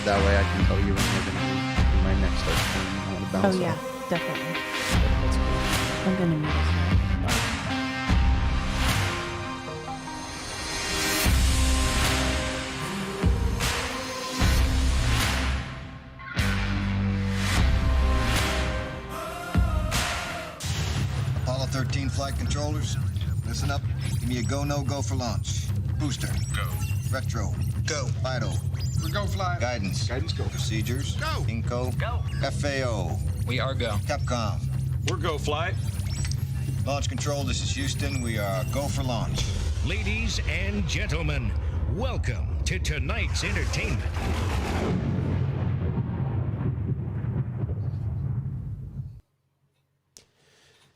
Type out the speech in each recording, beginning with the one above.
That way I can tell you when we're going to be when my neck starts turning. I want to bounce Oh, yeah, off. definitely. That's cool. I'm going to mute us now. Apollo 13 flight controllers, listen up. Give me a go, no go for launch. Booster. Go. Retro. Go. Vital. We're go fly. Guidance. Guidance go. Procedures. Go. Inco. Go. FAO. We are go. Capcom. We're go fly. Launch control, this is Houston. We are go for launch. Ladies and gentlemen, welcome to tonight's entertainment.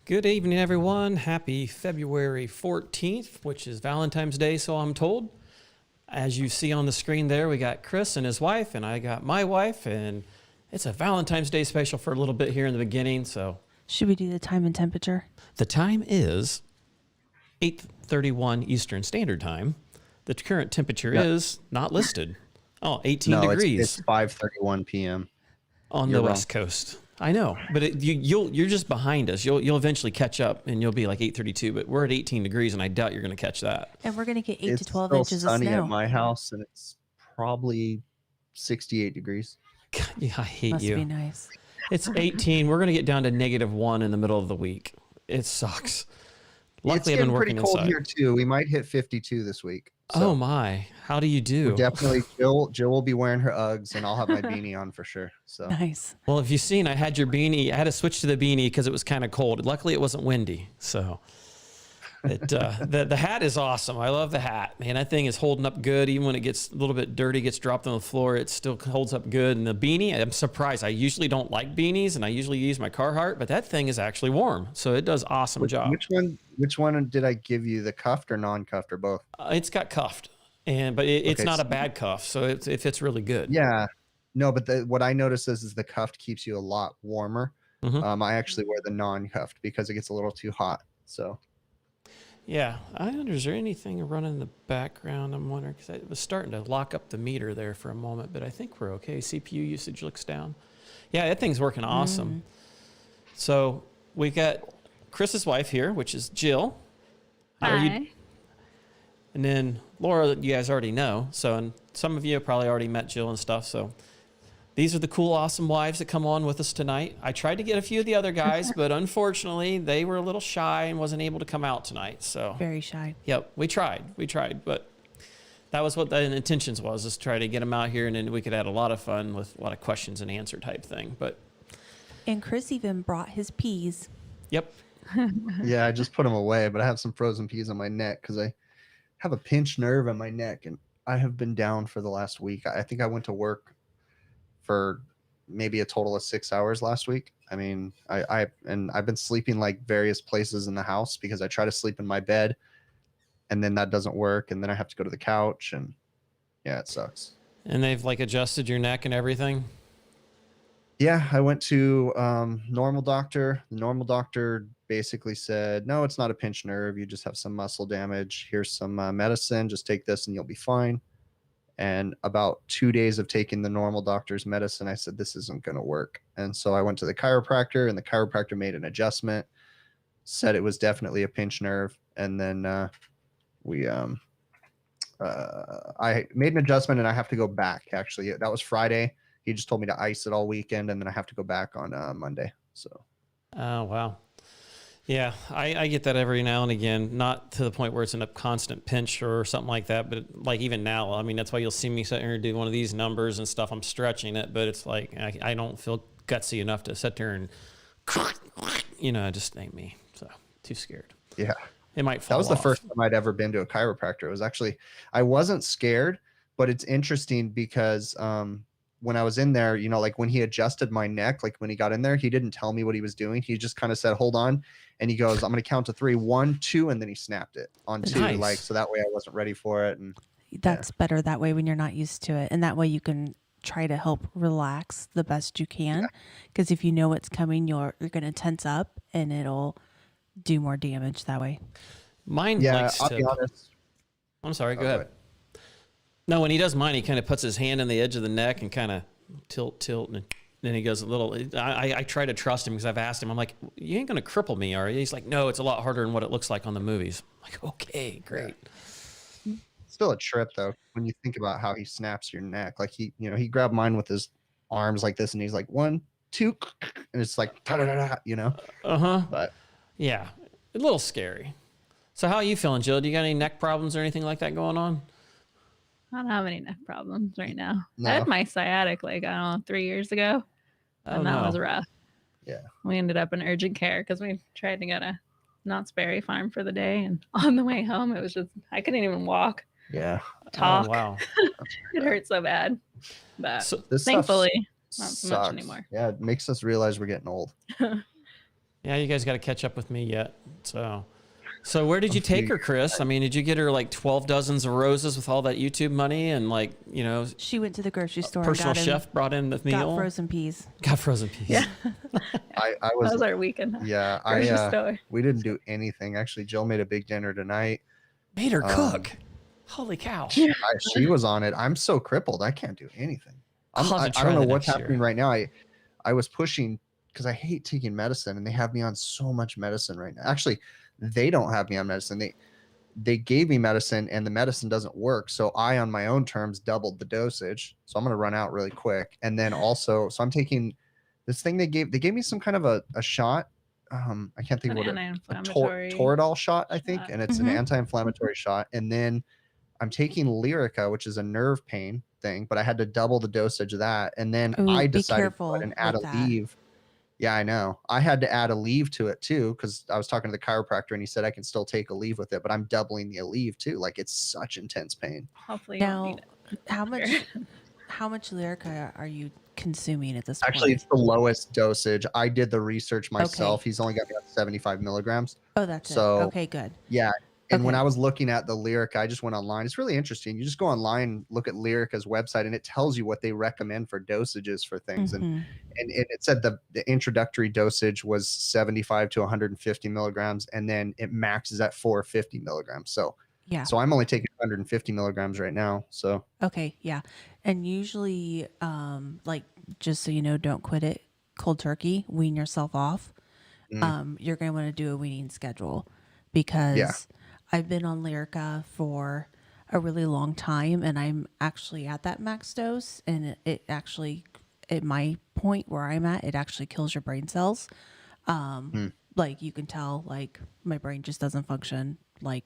Good evening, everyone. Happy February 14th, which is Valentine's Day, so I'm told. As you see on the screen there, we got Chris and his wife, and I got my wife, and it's a Valentine's Day special for a little bit here in the beginning. So Should we do the time and temperature? the time is 8:31 Eastern Standard Time. The current temperature is not listed. Oh, 18 No, degrees it's 5:31 p.m. on you're the wrong. West Coast. I know, but you're just behind us. You'll eventually catch up, and you'll be like 8:32. But we're at 18 degrees, and I doubt you're going to catch that. And we're going to get 8 It's to 12 still inches of sunny snow. at my house, and it's probably 68 degrees. God, yeah, I hate Must you. be nice. It's 18. We're going to get down to -1 in the middle of the week. It sucks. Luckily, I've It's been getting pretty working cold inside. here too. We might hit 52 this week. Oh my! How do you do? Definitely, Jill will be wearing her Uggs, and I'll have my beanie on for sure. So Nice. Well, if you've seen, I had your beanie. I had to switch to the beanie because it was kind of cold. Luckily, it wasn't windy. So the hat is awesome. I love the hat, man. That thing is holding up good. Even when it gets a little bit dirty, gets dropped on the floor, it still holds up good. And the beanie, I'm surprised. I usually don't like beanies, and I usually use my Carhartt, but that thing is actually warm, so it does awesome job. Which one did I give you? The cuffed or non-cuffed or both? It's got cuffed, but it's Okay, not a so- bad cuff, so it fits really good. Yeah. No, but what I noticed is the cuffed keeps you a lot warmer. Mhm. I actually wear the non-cuffed because it gets a little too hot. So Yeah, I wonder, is there anything running in the background? I'm wondering, because I was starting to lock up the meter there for a moment, but I think we're okay. CPU usage looks down. Yeah, that thing's working awesome. So we've got Chris's wife here, which is Jill. How are you? Hi. And then Laura, you guys already know. So, and some of you have probably already met Jill and stuff. So these are the cool, awesome wives that come on with us tonight. I tried to get a few of the other guys, but unfortunately they were a little shy and wasn't able to come out tonight. So Very shy. yep, we tried, but that was what the intentions was, is try to get them out here, and then we could have a lot of fun with a lot of questions and answer type thing. But And Chris even brought his peas. yep, yeah, I just put them away, but I have some frozen peas on my neck because I have a pinched nerve in my neck, and I have been down for the last week. I think I went to work for maybe a total of 6 hours last week. I mean, I've been sleeping like various places in the house because I try to sleep in my bed, and then that doesn't work, and then I have to go to the couch, and yeah, it sucks. and they've like adjusted your neck and everything. Yeah, I went to normal doctor. The normal doctor basically said, no, it's not a pinched nerve. You just have some muscle damage. Here's some medicine. Just take this and you'll be fine. And about 2 days of taking the normal doctor's medicine, I said, this isn't going to work. And so I went to the chiropractor, and the chiropractor made an adjustment, said it was definitely a pinched nerve. And then I made an adjustment, and I have to go back. Actually, that was Friday. He just told me to ice it all weekend, and then I have to go back on Monday. So, Oh, wow. Yeah, I get that every now and again, not to the point where it's in a constant pinch or something like that, but like even now, I mean, that's why you'll see me sit here and do one of these numbers and stuff. I'm stretching it, but it's like I don't feel gutsy enough to sit there and, it just ain't me. So, too scared. yeah. It might fall That was the off. first time I'd ever been to a chiropractor. It was actually, I wasn't scared, but it's interesting because when I was in there, like when he adjusted my neck, like when he got in there, he didn't tell me what he was doing. He just kind of said, hold on. And he goes, I'm going to count to 3, 1, 2. And then he snapped it on 2. Nice. Like, so that way I wasn't ready for it. And That's better that way when you're not used to it. And that way you can try to help relax the best you can. Because if you know what's coming, you're going to tense up, and it'll do more damage that way. Mine yeah, likes I'll to. be honest. I'm sorry, go Oh, ahead. No, when he does mine, he kind of puts his hand on the edge of the neck and kind of tilt, and then he goes a little. I try to trust him because I've asked him. I'm like, you ain't gonna cripple me, are you? He's like, no, it's a lot harder than what it looks like on the movies. I'm like, okay, great. Still a trip though when you think about how he snaps your neck. Like he grabbed mine with his arms like this, and he's like 1, 2, and it's like But Yeah, a little scary. So how are you feeling, Jill? Do you got any neck problems or anything like that going on? I don't have any neck problems right now. No. I had my sciatic like, I don't know, 3 years ago. And that was rough. Yeah. We ended up in urgent care because we tried to go to Knott's Berry Farm for the day. And on the way home, it was just, I couldn't even walk, Yeah. talk. Oh, wow. It hurt so bad. But So, This stuff thankfully, not so much sucks anymore. Yeah, it makes us realize we're getting old. yeah, you guys got to catch up with me yet. So where did you take her, Chris? I mean, did you get her like 12 dozens of roses with all that YouTube money and like, She went to the grocery store. personal and chef brought in the meal? got frozen peas. Got frozen peas. Yeah. I That was was our weekend. yeah, Grocery store. we didn't do anything. Actually, Jill made a big dinner tonight. Made her cook. Holy cow. She was on it. I'm so crippled. I can't do anything. I'll have to I try don't know that what's next year. happening right now. I was pushing because I hate taking medicine, and they have me on so much medicine right now. Actually, they don't have me on medicine. They gave me medicine, and the medicine doesn't work. So I, on my own terms, doubled the dosage. So I'm going to run out really quick. And then also, so I'm taking this thing they gave me some kind of a shot. I can't think An of what anti-inflammatory Toradol shot, I think, shot. and it's an anti-inflammatory shot. And then I'm taking Lyrica, which is a nerve pain thing, but I had to double the dosage of that. And then Ooh, I be decided to careful go ahead and add a with that. leave. Yeah, I know. I had to add a leave to it too because I was talking to the chiropractor and he said I can still take a leave with it, but I'm doubling the leave too. Like it's such intense pain. Hopefully you don't Now, need it. how much Lyrica are you consuming at this Actually, point? it's the lowest dosage. I did the research myself. He's only got me on 75 milligrams. Oh, that's so- it. Okay, good. Yeah. And when Okay. I was looking at the Lyrica, I just went online. It's really interesting. You just go online, look at Lyrica's website, and it tells you what they recommend for dosages for things. Mhm. And it said the introductory dosage was 75 to 150 milligrams, and then it maxes at 450 milligrams. So I'm only taking 150 milligrams right now. So Okay, yeah. And usually, like, just so you know, don't quit it cold turkey, wean yourself off. You're going to want to do a weaning schedule because I've been on Lyrica for a really long time and I'm actually at that max dose. And it actually, at my point where I'm at, it actually kills your brain cells. Like you can tell, like my brain just doesn't function like,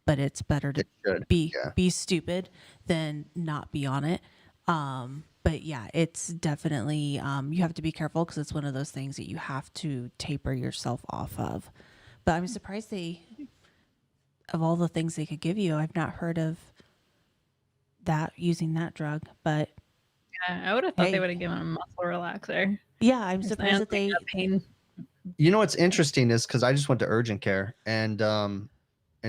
but it's better to be stupid than not be on it. But yeah, it's definitely, you have to be careful because it's one of those things that you have to taper yourself off of. But I'm surprised of all the things they could give you, I've not heard of that using that drug, but Yeah, I would have thought they would have given him a muscle relaxer. yeah, I'm surprised that they, pain. you know what's interesting is because I just went to urgent care and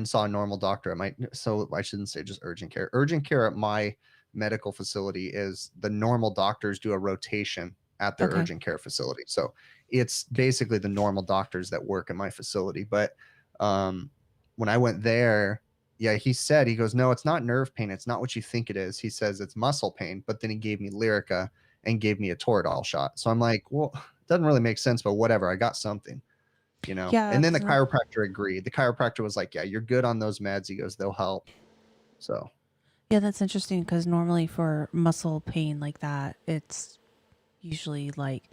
saw a normal doctor at my. So I shouldn't say just urgent care. Urgent care at my medical facility is the normal doctors do a rotation at their Okay. urgent care facility. So it's basically the normal doctors that work at my facility. But when I went there, yeah, he goes, no, it's not nerve pain. It's not what you think it is. He says it's muscle pain. But then he gave me Lyrica and gave me a Toradol shot. So I'm like, well, it doesn't really make sense, but whatever. I got something, Yeah, And then the it's chiropractor agreed. The chiropractor was like, yeah, you're good on those meds. He goes, they'll help. So yeah, that's interesting because normally for muscle pain like that, it's usually like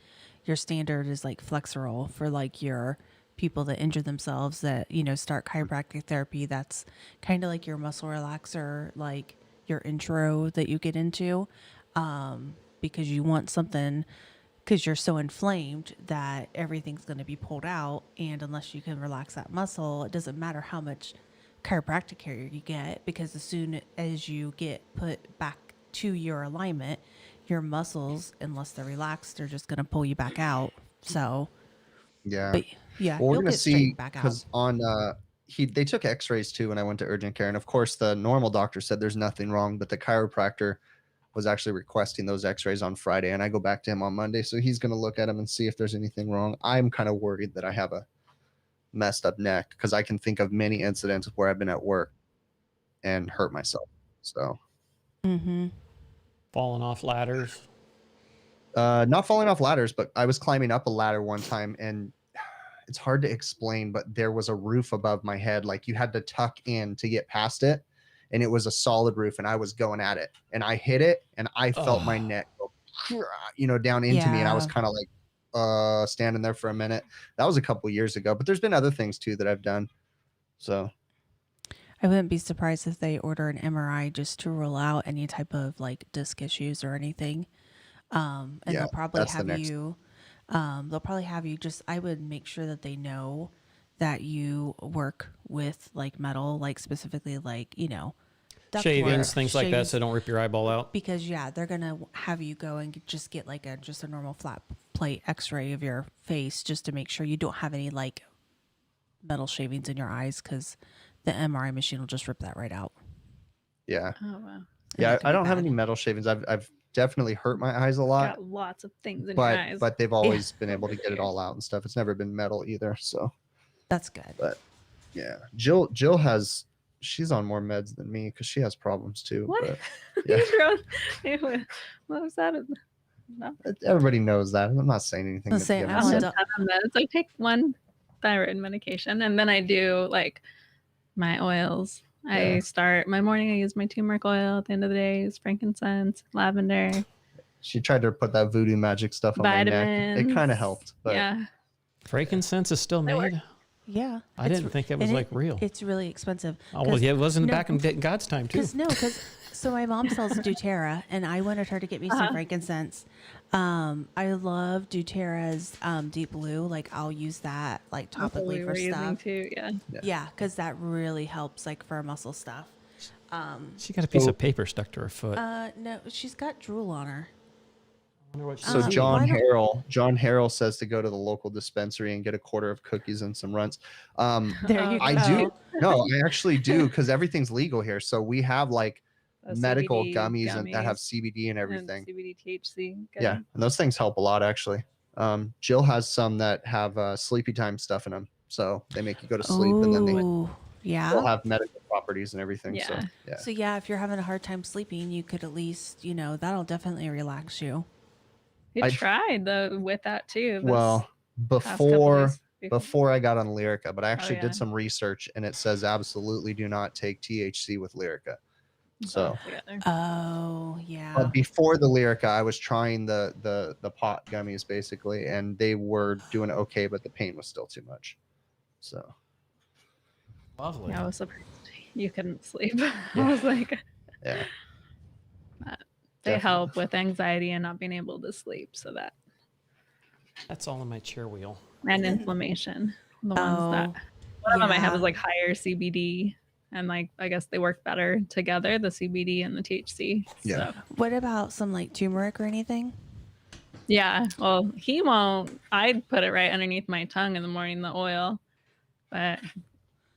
your standard is like Flexerol for like your people that injure themselves that, start chiropractic therapy. That's kind of like your muscle relaxer, like your intro that you get into, because you want something because you're so inflamed that everything's going to be pulled out. And unless you can relax that muscle, it doesn't matter how much chiropractic care you get, because as soon as you get put back to your alignment, your muscles, unless they're relaxed, they're just going to pull you back out. So, yeah. but yeah, Well, we're you'll gonna get see straightened back out. because on they took X-rays too when I went to urgent care, and of course the normal doctor said there's nothing wrong, but the chiropractor was actually requesting those X-rays on Friday, and I go back to him on Monday, so he's gonna look at them and see if there's anything wrong. I'm kind of worried that I have a messed up neck because I can think of many incidents where I've been at work and hurt myself. So Mm-hmm. Falling off ladders. Not falling off ladders, but I was climbing up a ladder one time, and it's hard to explain, but there was a roof above my head. Like you had to tuck in to get past it, and it was a solid roof, and I was going at it, and I hit it, and I felt my neck go, down into me, and I was Yeah. kind of like standing there for a minute. That was a couple years ago, but there's been other things too that I've done. So I wouldn't be surprised if they order an MRI just to rule out any type of like disc issues or anything. And Yeah, they'll probably that's the have next- you, they'll probably have you just, I would make sure that they know that you work with like metal, like specifically like, Shavings, ductwork, things like that, shavings, so don't rip your eyeball out. because they're going to have you go and just get like just a normal flat plate x-ray of your face just to make sure you don't have any like metal shavings in your eyes, because the MRI machine will just rip that right out. yeah, Oh wow. yeah. that could I be don't have bad. any metal shavings. I've definitely hurt my eyes a lot, Got lots of things in your eyes. but they've always been able to get it all out and stuff. It's never been metal either. So, That's good. but yeah, Jill she's on more meds than me because she has problems too. What? But yeah, What was that? No. everybody knows that. I'm not saying anything. I'm to saying, begin I'm with. on So- meds. I take one thyroid medication, and then I do like my oils. I Yeah. start my morning. I use my turmeric oil. At the end of the day, is frankincense, lavender, She tried to put that voodoo magic stuff on my neck. It vitamins. kind of helped, but yeah, Frankincense is still They work. made? Yeah. I It's- didn't think it was and like real. It's really expensive. Oh, well, yeah, it wasn't no, back in God's time, too. Because so my mom sells doTERRA, and I wanted her to get me some frankincense. I love doTERRA's Deep Blue. Like I'll use that like that's what topically we for were using stuff. too. Yeah, Yeah, because that really helps like for muscle stuff. She got a piece So- of paper stuck to her foot. No, she's got drool on her. I wonder what she So why John don't- Harrell says to go to the local dispensary and get a quarter of cookies and some runs. There you I go. do. No, I actually do because everything's legal here. So we have like Those medical CBD gummies and that have gummies CBD and and everything. CBD, THC. Good. Yeah, and those things help a lot actually. Jill has some that have sleepy time stuff in them, so they make you go to sleep, and then they Oh, yeah. still have medical properties and everything. So Yeah. yeah, So yeah, if you're having a hard time sleeping, you could at least, that'll definitely relax you. We I- tried though with that too. this well past couple before days. before I got on Lyrica, but I actually yeah. did some research and it says absolutely do not take THC with Lyrica. So, Together. Oh, yeah. but before the Lyrica, I was trying the pot gummies basically, and they were doing okay, but the pain was still too much. So Lovely. Yeah, I was surprised you couldn't sleep. I was like, yeah, they Definitely. help with anxiety and not being able to sleep, so that That's all in my chair wheel. and inflammation. The ones Oh, that one of them I have yeah. is like higher CBD, and like I guess they work better together, the CBD and the THC. Yeah. So, What about some like turmeric or anything? yeah. Well, he won't. I'd put it right underneath my tongue in the morning, the oil, but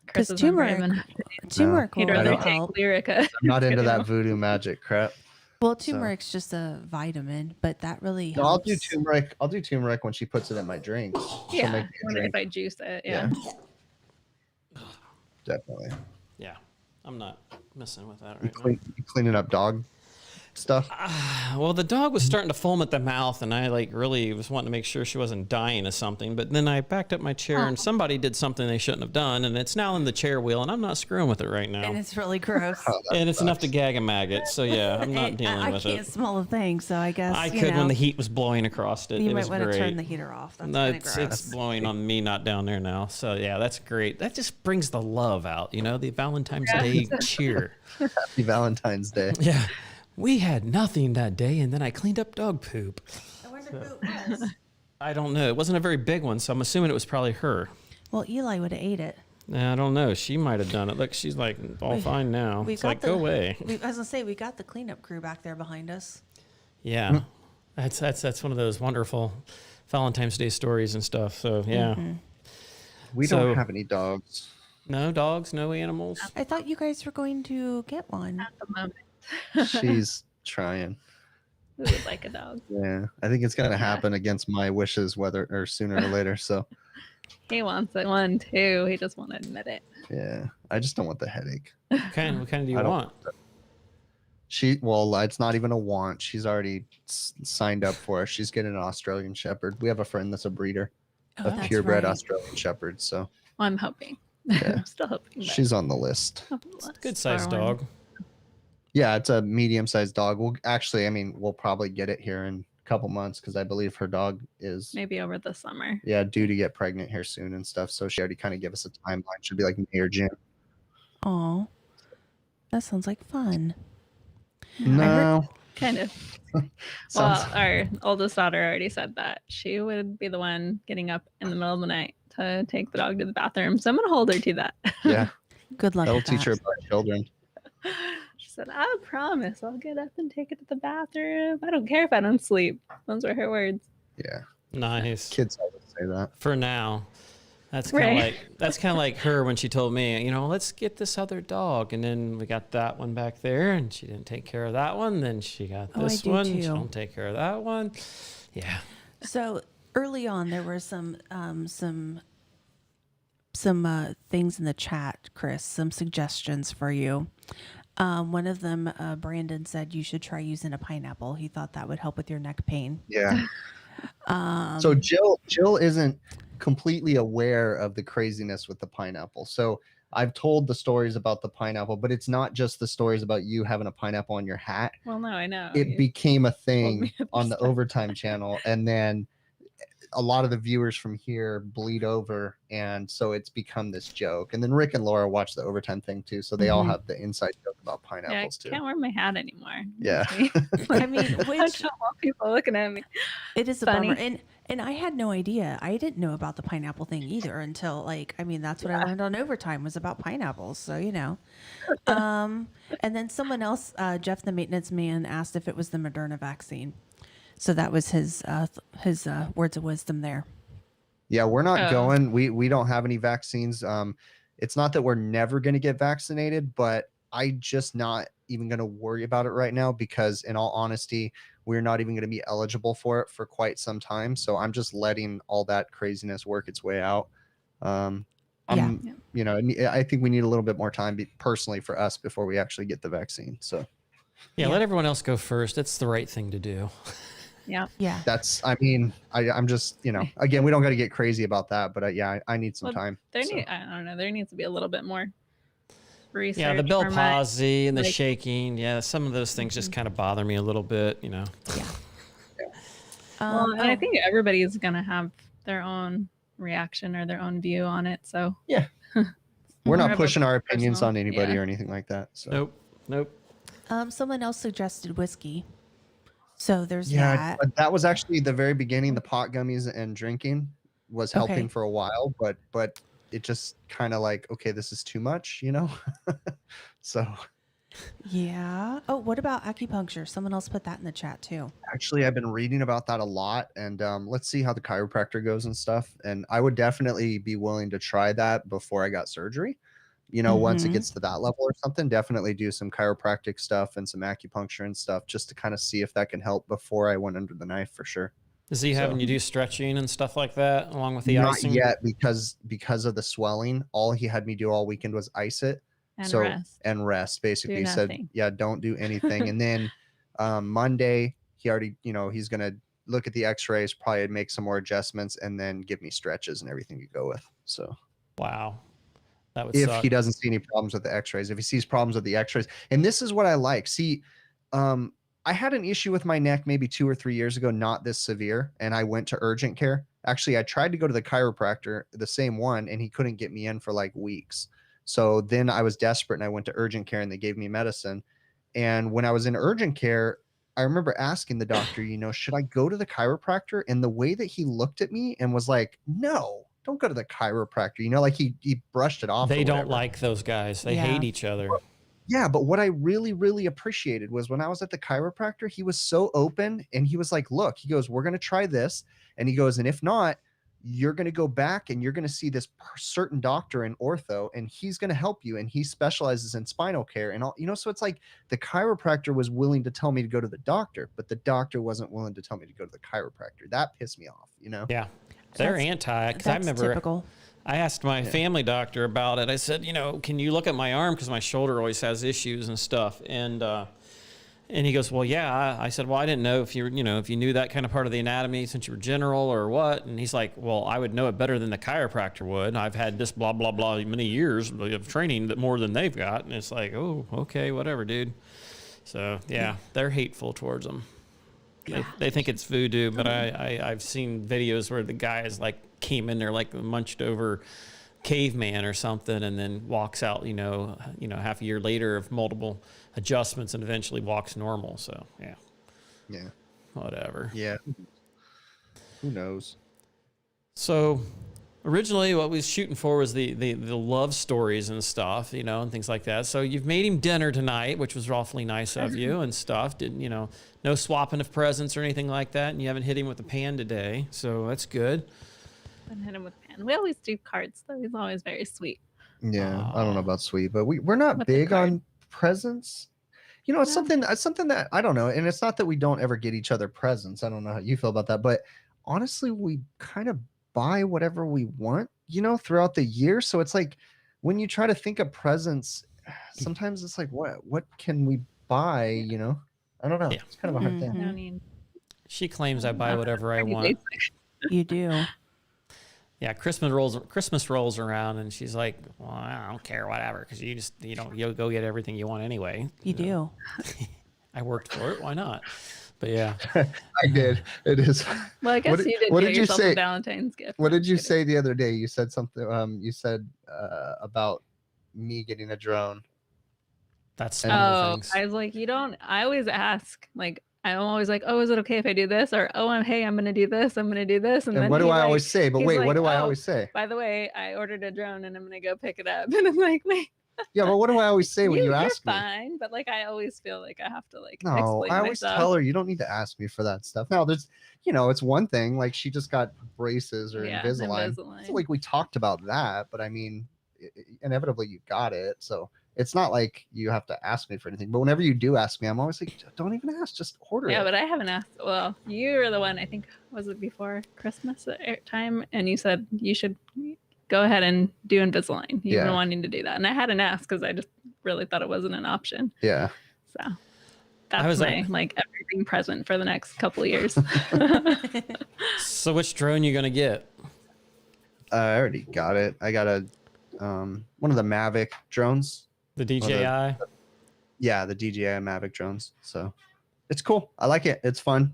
Chris 'Cause is never turmeric- even- Turmeric will He'd I rather really don't- take help. Lyrica. I'm not into that Anymore. voodoo magic crap. Well, turmeric's just a vitamin, but that really No, helps. I'll do turmeric. I'll do turmeric when she puts it in my drink. She'll Yeah, make me a when- drink. if I juice it, yeah. Definitely. Yeah. I'm not messing with that You right you cleaning up dog stuff? now. Well, the dog was starting to foam at the mouth, and I like really was wanting to make sure she wasn't dying of something. But then I backed up my chair, and somebody did something they shouldn't have done, and it's now in the chair wheel, and I'm not screwing with it right now. And it's really gross. And it's enough to gag a maggot. So yeah, I'm not And dealing I with can't it. smell a thing, so I guess I could when the heat was blowing across it. you It might was want to turn great. the heater off. That's No, kind of it's gross. blowing on me, not down there now. So yeah, that's great. That just brings the love out, the Valentine's Day cheer. Happy Valentine's Day. Yeah, we had nothing that day, and then I cleaned up dog poop. I wonder who it was. I don't know. It wasn't a very big one, so I'm assuming it was probably her. Well, Eli would have ate it. I don't know. She might have done it. Look, she's like all fine now. We've It's got like, go away. I was gonna say we got the cleanup crew back there behind us. Yeah, that's one of those wonderful Valentine's Day stories and stuff. So yeah, We So- don't have any dogs. no dogs, no animals. I thought you guys were going to get one. At the moment, She's trying. we would like a dog. Yeah, I think it's gonna happen against my wishes, whether or sooner or later. So He wants it one too. He just won't admit it. yeah, I just don't want the headache. What kind do you I don't- want? Well, it's not even a want. She's already signed up for us. She's getting an Australian Shepherd. We have a friend that's a breeder Oh, of that's purebred right. Australian Shepherds. So Well, I'm hoping. Yeah. I'm still hoping. but she's on the list. on the list Good for sized one. dog. Yeah, it's a medium-sized dog. We'll probably get it here in a couple months because I believe her dog is Maybe over the summer. due to get pregnant here soon and stuff. So she already kind of gave us a timeline. Should be like May or June. Oh, that sounds like fun. No, Kind of. sounds- Well, our oldest daughter already said that she would be the one getting up in the middle of the night to take the dog to the bathroom. So I'm gonna hold her to that. yeah, Good luck that'll with teach her that. about children. She said, "I promise I'll get up and take it to the bathroom. I don't care if I don't sleep." Those were her words. Yeah, Nice. kids always say that. For now. That's kind of Right. like her when she told me, you know, let's get this other dog, and then we got that one back there, and she didn't take care of that one. Then she got Oh, I this do one. She too. don't take care of that one. Yeah. So early on, there were some things in the chat, Chris. Some suggestions for you. One of them, Brandon said you should try using a pineapple. He thought that would help with your neck pain. Yeah. So Jill isn't completely aware of the craziness with the pineapple. So I've told the stories about the pineapple, but it's not just the stories about you having a pineapple on your hat. Well, no, I know. It became a me thing other on the stuff. Overtime channel, and then a lot of the viewers from here bleed over, and so it's become this joke. And then Rick and Laura watch the Overtime thing too, so they all Mhm. have the inside joke about Yeah, I pineapples too. can't wear my hat anymore. Yeah. I mean, I which don't want people looking at me. it is a Funny. bummer. And I had no idea. I didn't know about the pineapple thing either until that's what I learned on Overtime was about pineapples. So, and then someone else, Jeff, the maintenance man, asked if it was the Moderna vaccine. So that was his words of wisdom there. Yeah, we're not Oh. going. We don't have any vaccines. It's not that we're never going to get vaccinated, but I just not even going to worry about it right now because, in all honesty, we're not even going to be eligible for it for quite some time. So I'm just letting all that craziness work its way out. I think we need a little bit more time, personally, for us before we actually get the vaccine. So Yeah. Let everyone else go first. It's the right thing to do. Yeah. Yeah. I'm just, again, we don't got to get crazy about that, but I need some Well, time. I So. don't know. There needs to be a little bit more research. Yeah. The Bell for my- palsy and the like- shaking. Yeah. Some of those things just kind of bother me a little bit, Well, and I think everybody's gonna have their own reaction or their own view on it. So We're more not of a pushing our opinions personal- on anybody yeah. or anything like that. So. Nope. someone else suggested whiskey. So there's Yeah, that. but that was actually the very beginning. The pot gummies and drinking was helping Okay. for a while, but it just kind of like, okay, this is too much, So Yeah. Oh, what about acupuncture? Someone else put that in the chat too. actually, I've been reading about that a lot, and let's see how the chiropractor goes and stuff. And I would definitely be willing to try that before I got surgery. Once it Mhm. gets to that level or something, definitely do some chiropractic stuff and some acupuncture and stuff just to kind of see if that can help before I went under the knife for sure. Is he having So- you do stretching and stuff like that along with the Not icing? yet because of the swelling. All he had me do all weekend was ice it. and So rest. and rest basically. Do He said, nothing. yeah, don't do anything. And then Monday he already, he's gonna look at the x-rays, probably make some more adjustments, and then give me stretches and everything to go with. So Wow. That would if suck. he doesn't see any problems with the x-rays, if he sees problems with the x-rays, and this is what I like. See, I had an issue with my neck maybe 2 or 3 years ago, not this severe, and I went to urgent care. Actually, I tried to go to the chiropractor, the same one, and he couldn't get me in for like weeks. So then I was desperate and I went to urgent care and they gave me medicine. And when I was in urgent care, I remember asking the doctor, should I go to the chiropractor? And the way that he looked at me and was like, no, don't go to the chiropractor. Like he brushed it off. They or don't whatever. like those guys. They Yeah. hate each other. Yeah, but what I really, really appreciated was when I was at the chiropractor, he was so open and he was like, look, he goes, we're going to try this. And he goes, and if not, you're going to go back and you're going to see this certain doctor in ortho and he's going to help you. And he specializes in spinal care and all, so it's like the chiropractor was willing to tell me to go to the doctor, but the doctor wasn't willing to tell me to go to the chiropractor. That pissed me off, Yeah. They're That's- anti, because I That's remember typical. I asked my family doctor about it. I said, can you look at my arm? Because my shoulder always has issues and stuff. And And he goes, well, yeah. I said, well, I didn't know if if you knew that kind of part of the anatomy since you were general or what. And he's like, well, I would know it better than the chiropractor would. I've had this blah, blah, blah many years of training that more than they've got. And it's like, oh, okay, whatever, dude. So yeah, they're hateful towards them. They think it's voodoo, but I've seen videos where the guy is like came in there like munched over caveman or something, and then walks out, half a year later of multiple adjustments and eventually walks normal. So yeah, whatever. Yeah, who knows? So originally what we was shooting for was the love stories and stuff, and things like that. So you've made him dinner tonight, which was awfully nice of you and stuff. No swapping of presents or anything like that, and you haven't hit him with the pan today, so that's good. And hit him with pen. We always do cards, though. He's always very sweet. Yeah, I don't know about sweet, but we're not big on presents. It's something that I don't know, and it's not that we don't ever get each other presents. I don't know how you feel about that, but honestly, we kind of buy whatever we want, throughout the year. So it's like when you try to think of presents, sometimes it's like, what can we buy? I don't know. Yeah. It's kind of a hard thing. I mean, She claims I buy whatever I want. You do. Yeah, Christmas rolls around, and she's like, "Well, I don't care, whatever, because you'll go get everything you want anyway." You do. I worked for it. Why not? But yeah, I did. It is. well, I guess you did what get did you yourself say? a Valentine's gift. What did you say the other day? You said something. You said about me getting a drone. that's one of the things. I was like, I always ask, like, I'm always like, oh, is it okay if I do this? Or, oh, I'm going to do this. I'm going to do this. And then what do he's I like- always say? But he's wait, like, what do I "Oh, always say? By the way, I ordered a drone and I'm going to go pick it up." And I'm like, wait, Yeah, but what do I always say when you you're ask me? fine. But like, I always feel like I have to like No, explain I always myself. tell her you don't need to ask me for that stuff. Now, there's, it's one thing, like she just got braces or Yeah, Invisalign. Invisalign. So like we talked about that, but I mean, inevitably you got it. So it's not like you have to ask me for anything. But whenever you do ask me, I'm always like, don't even ask, just order Yeah, it. but I haven't asked. Well, you were the one, I think, was it before Christmas time? And you said you should go ahead and do Invisalign. You've been wanting to do that. And I hadn't asked because I just really thought it wasn't an option. Yeah. So that's my everything present for the next couple of years. So which drone you gonna get? I already got it. I got a one of the Mavic drones. The DJI? Yeah, the DJI Mavic drones. So it's cool. I like it. It's fun.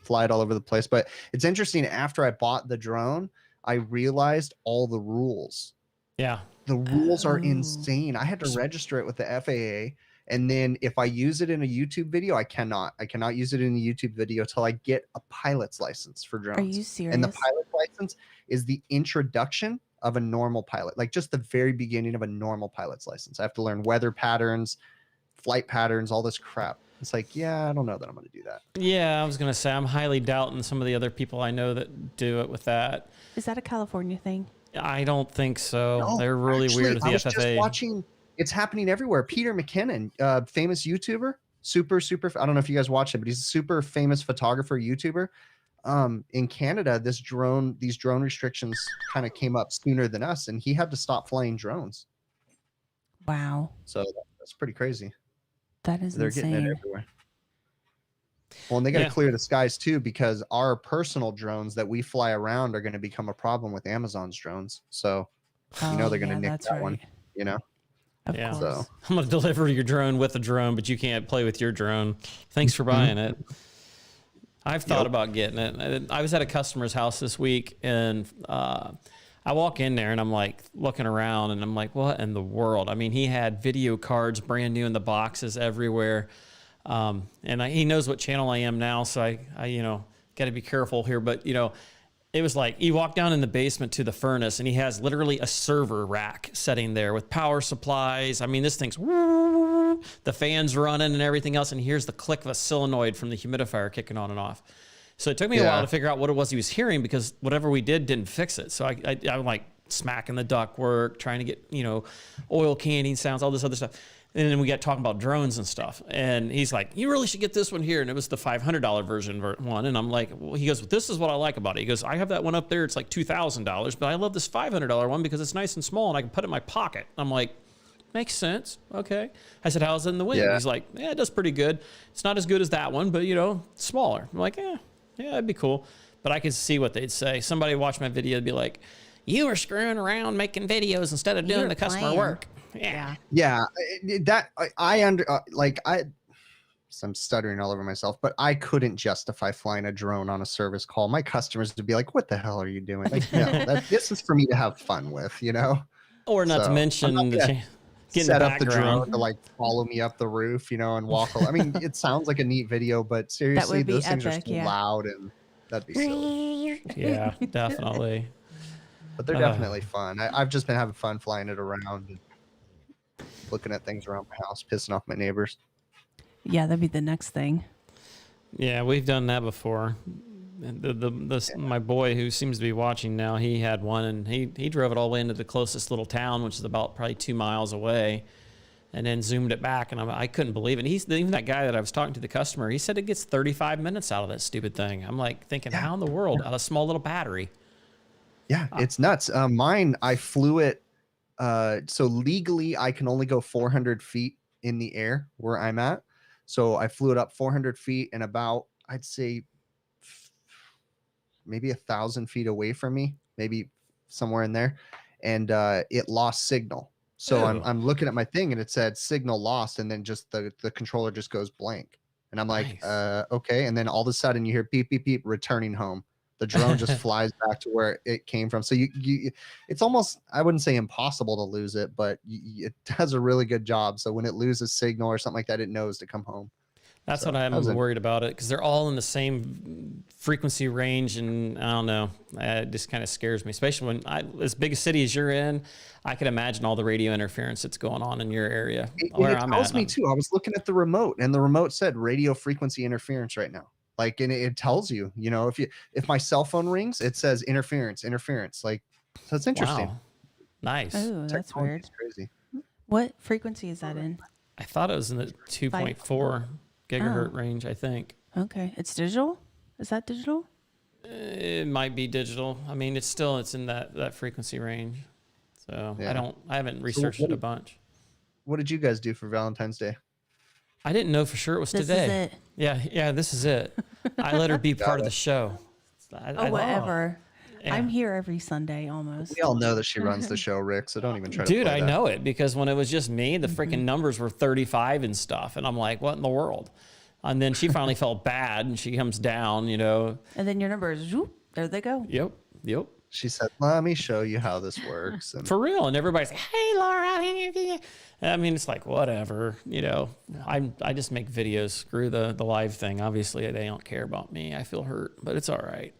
Fly it all over the place. But it's interesting. After I bought the drone, I realized all the rules. Yeah. The rules are insane. I had to register it with the FAA. And then if I use it in a YouTube video, I cannot use it in a YouTube video till I get a pilot's license for drones. Are you serious? And the pilot license is the introduction of a normal pilot, like just the very beginning of a normal pilot's license. I have to learn weather patterns, flight patterns, all this crap. It's like, yeah, I don't know that I'm going to do that. Yeah, I was going to say, I'm highly doubting some of the other people I know that do it with that. Is that a California thing? I don't think so. No, They're really actually, weird with the I was FFA. just watching, it's happening everywhere. Peter McKinnon, famous YouTuber, super, I don't know if you guys watch it, but he's a super famous photographer, YouTuber. In Canada, these drone restrictions kind of came up sooner than us, and he had to stop flying drones. Wow. So that's pretty crazy. That is They're insane. getting it everywhere. Well, and they got to clear the skies too, because our personal drones that we fly around are going to become a problem with Amazon's drones. So, they're going to nick that one, Of Yeah. course. So I'm going to deliver your drone with a drone, but you can't play with your drone. Thanks for buying it. I've thought about getting it. I was at a customer's house this week, and I walk in there and I'm like looking around and I'm like, what in the world? I mean, he had video cards brand new in the boxes everywhere. And he knows what channel I am now. So I got to be careful here, but it was like, he walked down in the basement to the furnace and he has literally a server rack sitting there with power supplies. I mean, this thing's the fans running and everything else. And here's the click of a solenoid from the humidifier kicking on and off. So it took me a while to figure out what it was he was hearing, because whatever we did didn't fix it. So I'm like smacking the ductwork, trying to get, oil canning sounds, all this other stuff. And then we got talking about drones and stuff. And he's like, you really should get this one here. And it was the $500 version one. And I'm like, well, he goes, this is what I like about it. He goes, I have that one up there. It's like $2,000, but I love this $500 one because it's nice and small and I can put it in my pocket. I'm like, makes sense. Okay. I said, how's it in the wind? Yeah. He's like, yeah, it does pretty good. It's not as good as that one, but smaller. I'm like, yeah, that'd be cool. But I could see what they'd say. Somebody watched my video and be like, you were screwing around making videos instead of doing the customer playing. work. Yeah. I'm stuttering all over myself, but I couldn't justify flying a drone on a service call. My customers would be like, what the hell are you doing? Like, no, this is for me to have fun with, Or not to mention getting set the up the background. drone to like follow me up the roof, and walk. I mean, it sounds like a neat video, but seriously, be those things are epic, so yeah. loud and that'd be silly. Yeah, definitely. But they're definitely fun. I've just been having fun flying it around and looking at things around my house, pissing off my neighbors. Yeah, that'd be the next thing. Yeah, we've done that before. My boy, who seems to be watching now, he had one, and he drove it all the way into the closest little town, which is about probably 2 miles away, and then zoomed it back, and I couldn't believe it. Even that guy that I was talking to, the customer, he said it gets 35 minutes out of that stupid thing. I'm like thinking, how in the world, out of a small little battery? Yeah, it's nuts. Mine, I flew it. So legally, I can only go 400 feet in the air where I'm at. So I flew it up 400 feet and about, I'd say, maybe 1,000 feet away from me, maybe somewhere in there, and it lost signal. So I'm looking at my thing and it said signal lost, and then just the controller just goes blank, and I'm like, Nice. okay, and then all of a sudden you hear beep beep beep, returning home. The drone just flies back to where it came from. So you it's almost, I wouldn't say impossible to lose it, but it does a really good job. So when it loses signal or something like that, it knows to come home. That's So what I'm that was worried about it, because they're all in the same frequency range, and I don't know, it just kind of scares me, especially when as big a city as you're in. I can imagine all the radio interference that's going on in your area. It tells me too. I was looking at the remote, and the remote said radio frequency interference right now. Like, and it tells you, if my cell phone rings, it says interference. Like, so it's interesting. Wow. Nice. Oh, that's Technology weird. is crazy. What frequency is that in? I thought it was in the 2.4 gigahertz range, I think. Okay, it's digital. Is that digital? It might be digital. I mean, it's in that frequency range. So Yeah. I haven't researched it a bunch. What did you guys do for Valentine's Day? I didn't know for sure it was This today. is it. Yeah, this is it. I let her be part of the show. Whatever. Yeah. I'm here every Sunday almost. We all know that she runs the show, Rick, so don't even try to Dude, play I that. know it, because when it was just me, the freaking numbers were 35 and stuff. And I'm like, what in the world? And then she finally felt bad, and she comes down, And then your numbers, whoop, there they go. Yep. She said, let me show you how this works. And For real. And everybody's like, hey, Laura. I mean, it's like, whatever, I just make videos. Screw the live thing. Obviously, they don't care about me. I feel hurt, but it's all right.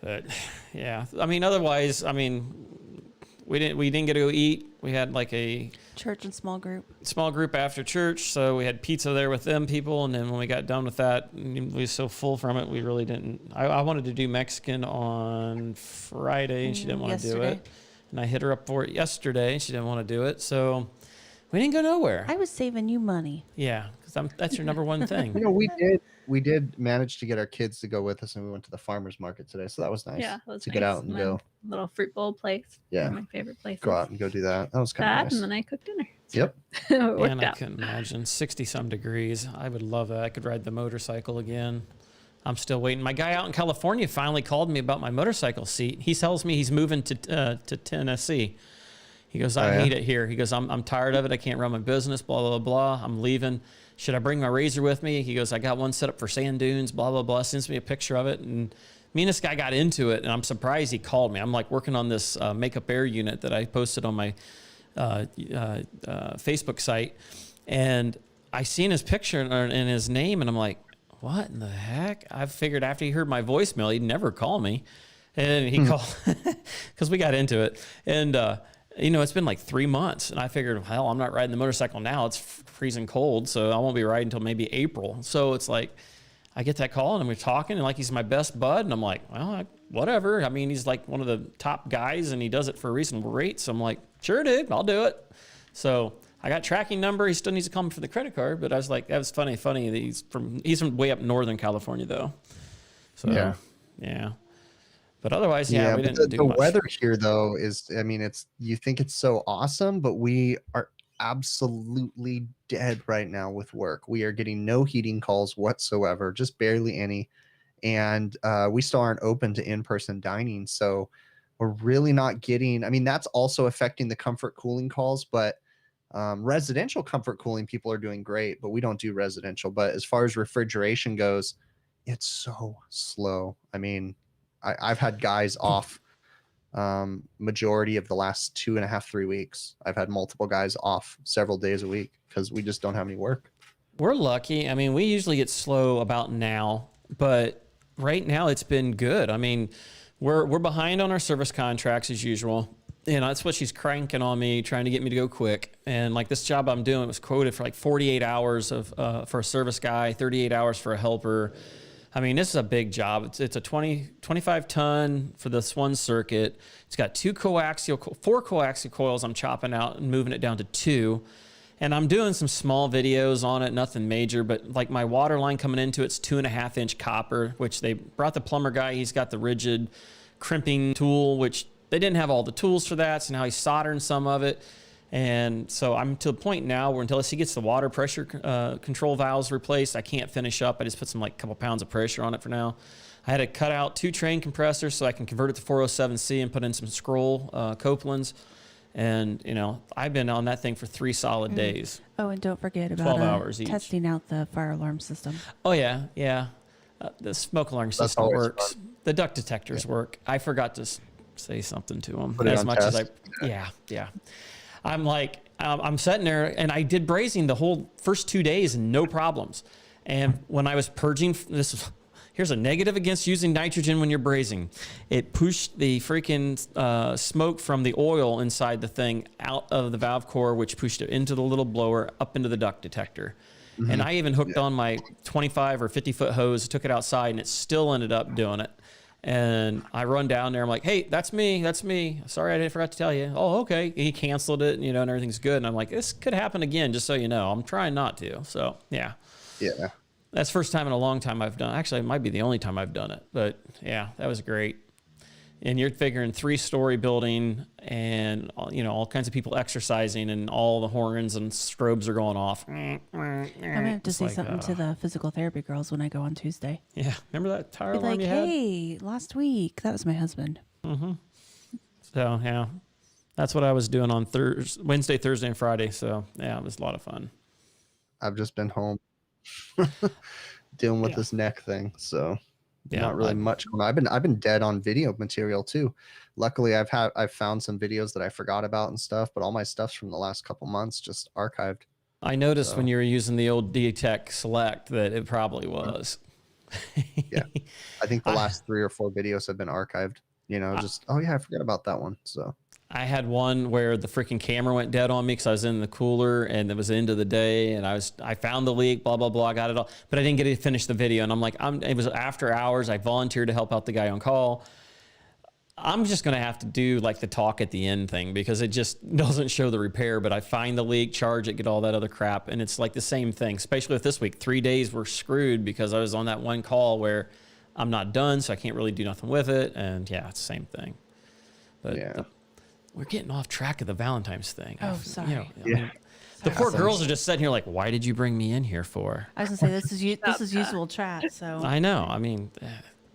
But yeah, I mean, otherwise, we didn't get to go eat. We had like a Church and small group after church, so we had pizza there with them people, and then when we got done with that, we were so full from it, we really didn't. I wanted to do Mexican on Friday, and she didn't want to do Yesterday. it, and I hit her up for it yesterday, and she didn't want to do it, so we didn't go nowhere. I was saving you money. Yeah, because that's your number one thing. we did manage to get our kids to go with us, and we went to the farmer's market today, so that was nice. Yeah, that's to get out and go. Little fruit bowl place. Yeah. One of my favorite places. Go out and go do that. That was kind That, of nice. and then I cooked dinner. Yep. It worked Man, I out. couldn't imagine 60-some degrees. I would love that. I could ride the motorcycle again. I'm still waiting. My guy out in California finally called me about my motorcycle seat. He tells me he's moving to Tennessee. He goes, I hate it here. He goes, I'm tired of it. I can't run my business, blah, blah, blah. I'm leaving. Should I bring my razor with me? He goes, I got one set up for sand dunes, blah, blah, blah. Sends me a picture of it. And me and this guy got into it, and I'm surprised he called me. I'm like working on this makeup air unit that I posted on my Facebook site. And I seen his picture and his name, and I'm like, what in the heck? I figured after he heard my voicemail, he'd never call me. And he called because we got into it. And, it's been like 3 months, and I figured, hell, I'm not riding the motorcycle now. It's freezing cold, so I won't be riding until maybe April. So it's like, I get that call, and we're talking, and like he's my best bud, and I'm like, well, whatever. I mean, he's like one of the top guys, and he does it for a reasonable rate. So I'm like, sure, dude, I'll do it. So I got tracking number. He still needs to call me for the credit card, but I was like, that was funny that he's from way up northern California, though. So yeah. But otherwise, we but didn't do the much. weather here, though, is, you think it's so awesome, but we are absolutely dead right now with work. We are getting no heating calls whatsoever, just barely any. And we still aren't open to in-person dining. So we're really not getting, I mean, that's also affecting the comfort cooling calls, but residential comfort cooling people are doing great, but we don't do residential. But as far as refrigeration goes, it's so slow. I mean, I've had guys off majority of the last 2.5, 3 weeks. I've had multiple guys off several days a week because we just don't have any work. We're lucky. I mean, we usually get slow about now, but right now it's been good. I mean, we're behind on our service contracts as usual. You know, that's what she's cranking on me, trying to get me to go quick. And like this job I'm doing was quoted for like 48 hours of for a service guy, 38 hours for a helper. I mean, this is a big job. It's a 25 ton for this one circuit. It's got four coaxial coils I'm chopping out and moving it down to 2. And I'm doing some small videos on it, nothing major, but like my water line coming into it's 2.5-inch copper, which they brought the plumber guy. He's got the rigid crimping tool, which they didn't have all the tools for that. So now he's soldering some of it. And so I'm to the point now where until he gets the water pressure control valves replaced, I can't finish up. I just put some like couple pounds of pressure on it for now. I had to cut out 2 train compressors so I can convert it to 407C and put in some scroll Copelands. And, you know, I've been on that thing for 3 solid days. Oh, and don't forget 12 about hours each. testing out the fire alarm system. Oh, yeah, yeah. The smoke alarm system works. Fun. The duct detectors work. I forgot to say something to them. Put it As on much test. as yeah. I'm like, I'm sitting there, and I did brazing the whole first 2 days, and no problems. And when I was purging, here's a negative against using nitrogen when you're brazing. It pushed the freaking smoke from the oil inside the thing out of the valve core, which pushed it into the little blower up into the duct detector. Mm-hmm. And I even hooked on my 25 or 50 foot hose, took it outside, and it still ended up doing it. And I run down there. I'm like, hey, that's me. Sorry, I forgot to tell you. Oh, okay. He canceled it, you know, and everything's good. And I'm like, this could happen again, just so you know. I'm trying not to. So, yeah. Yeah. That's the first time in a long time I've done. Actually, it might be the only time I've done it. But yeah, that was great. And you're figuring 3-story building and, you know, all kinds of people exercising and all the horns and strobes are going off. I'm going to have to say something to the physical therapy girls when I go on Tuesday. Yeah. Remember that tire Be alarm like, you had? hey, last week, that was my husband. Mm-hmm. So, yeah. That's what I was doing on Wednesday, Thursday, and Friday. So, yeah, it was a lot of fun. I've just been home dealing with this neck thing. So not really much going on. I've been dead on video material too. Luckily I've found some videos that I forgot about and stuff, but all my stuff's from the last couple months just archived. I noticed when you were using the old D-Tech Select that it probably was. Yeah. I think the last 3 or 4 videos have been archived, you know, just, oh yeah, I forgot about that one. So I had one where the freaking camera went dead on me because I was in the cooler and it was the end of the day and I found the leak, blah, blah, blah. I got it all, but I didn't get to finish the video. And I'm like, it was after hours. I volunteered to help out the guy on call. I'm just going to have to do like the talk at the end thing because it just doesn't show the repair, but I find the leak, charge it, get all that other crap. And it's like the same thing, especially with this week. 3 days were screwed because I was on that one call where I'm not done. So I can't really do nothing with it. And yeah, it's the same thing. But yeah. We're getting off track of the Valentine's thing. Oh, sorry. You know, I mean, the poor girls are just sitting here like, why did you bring me in here for? I was going to say, this is usual chat. So I know. I mean,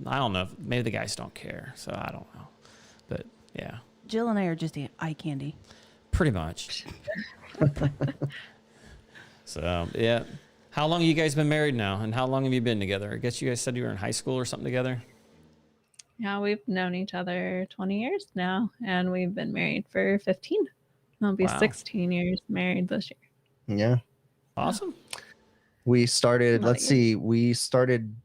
I don't know. Maybe the guys don't care. So I don't know. But yeah. Jill and I are just eye candy. Pretty much. So, yeah. How long have you guys been married now? And how long have you been together? I guess you guys said you were in high school or something together. Yeah, we've known each other 20 years now, and we've been married for 15. I'll be 16 years married this year. Yeah. Awesome. We started, we started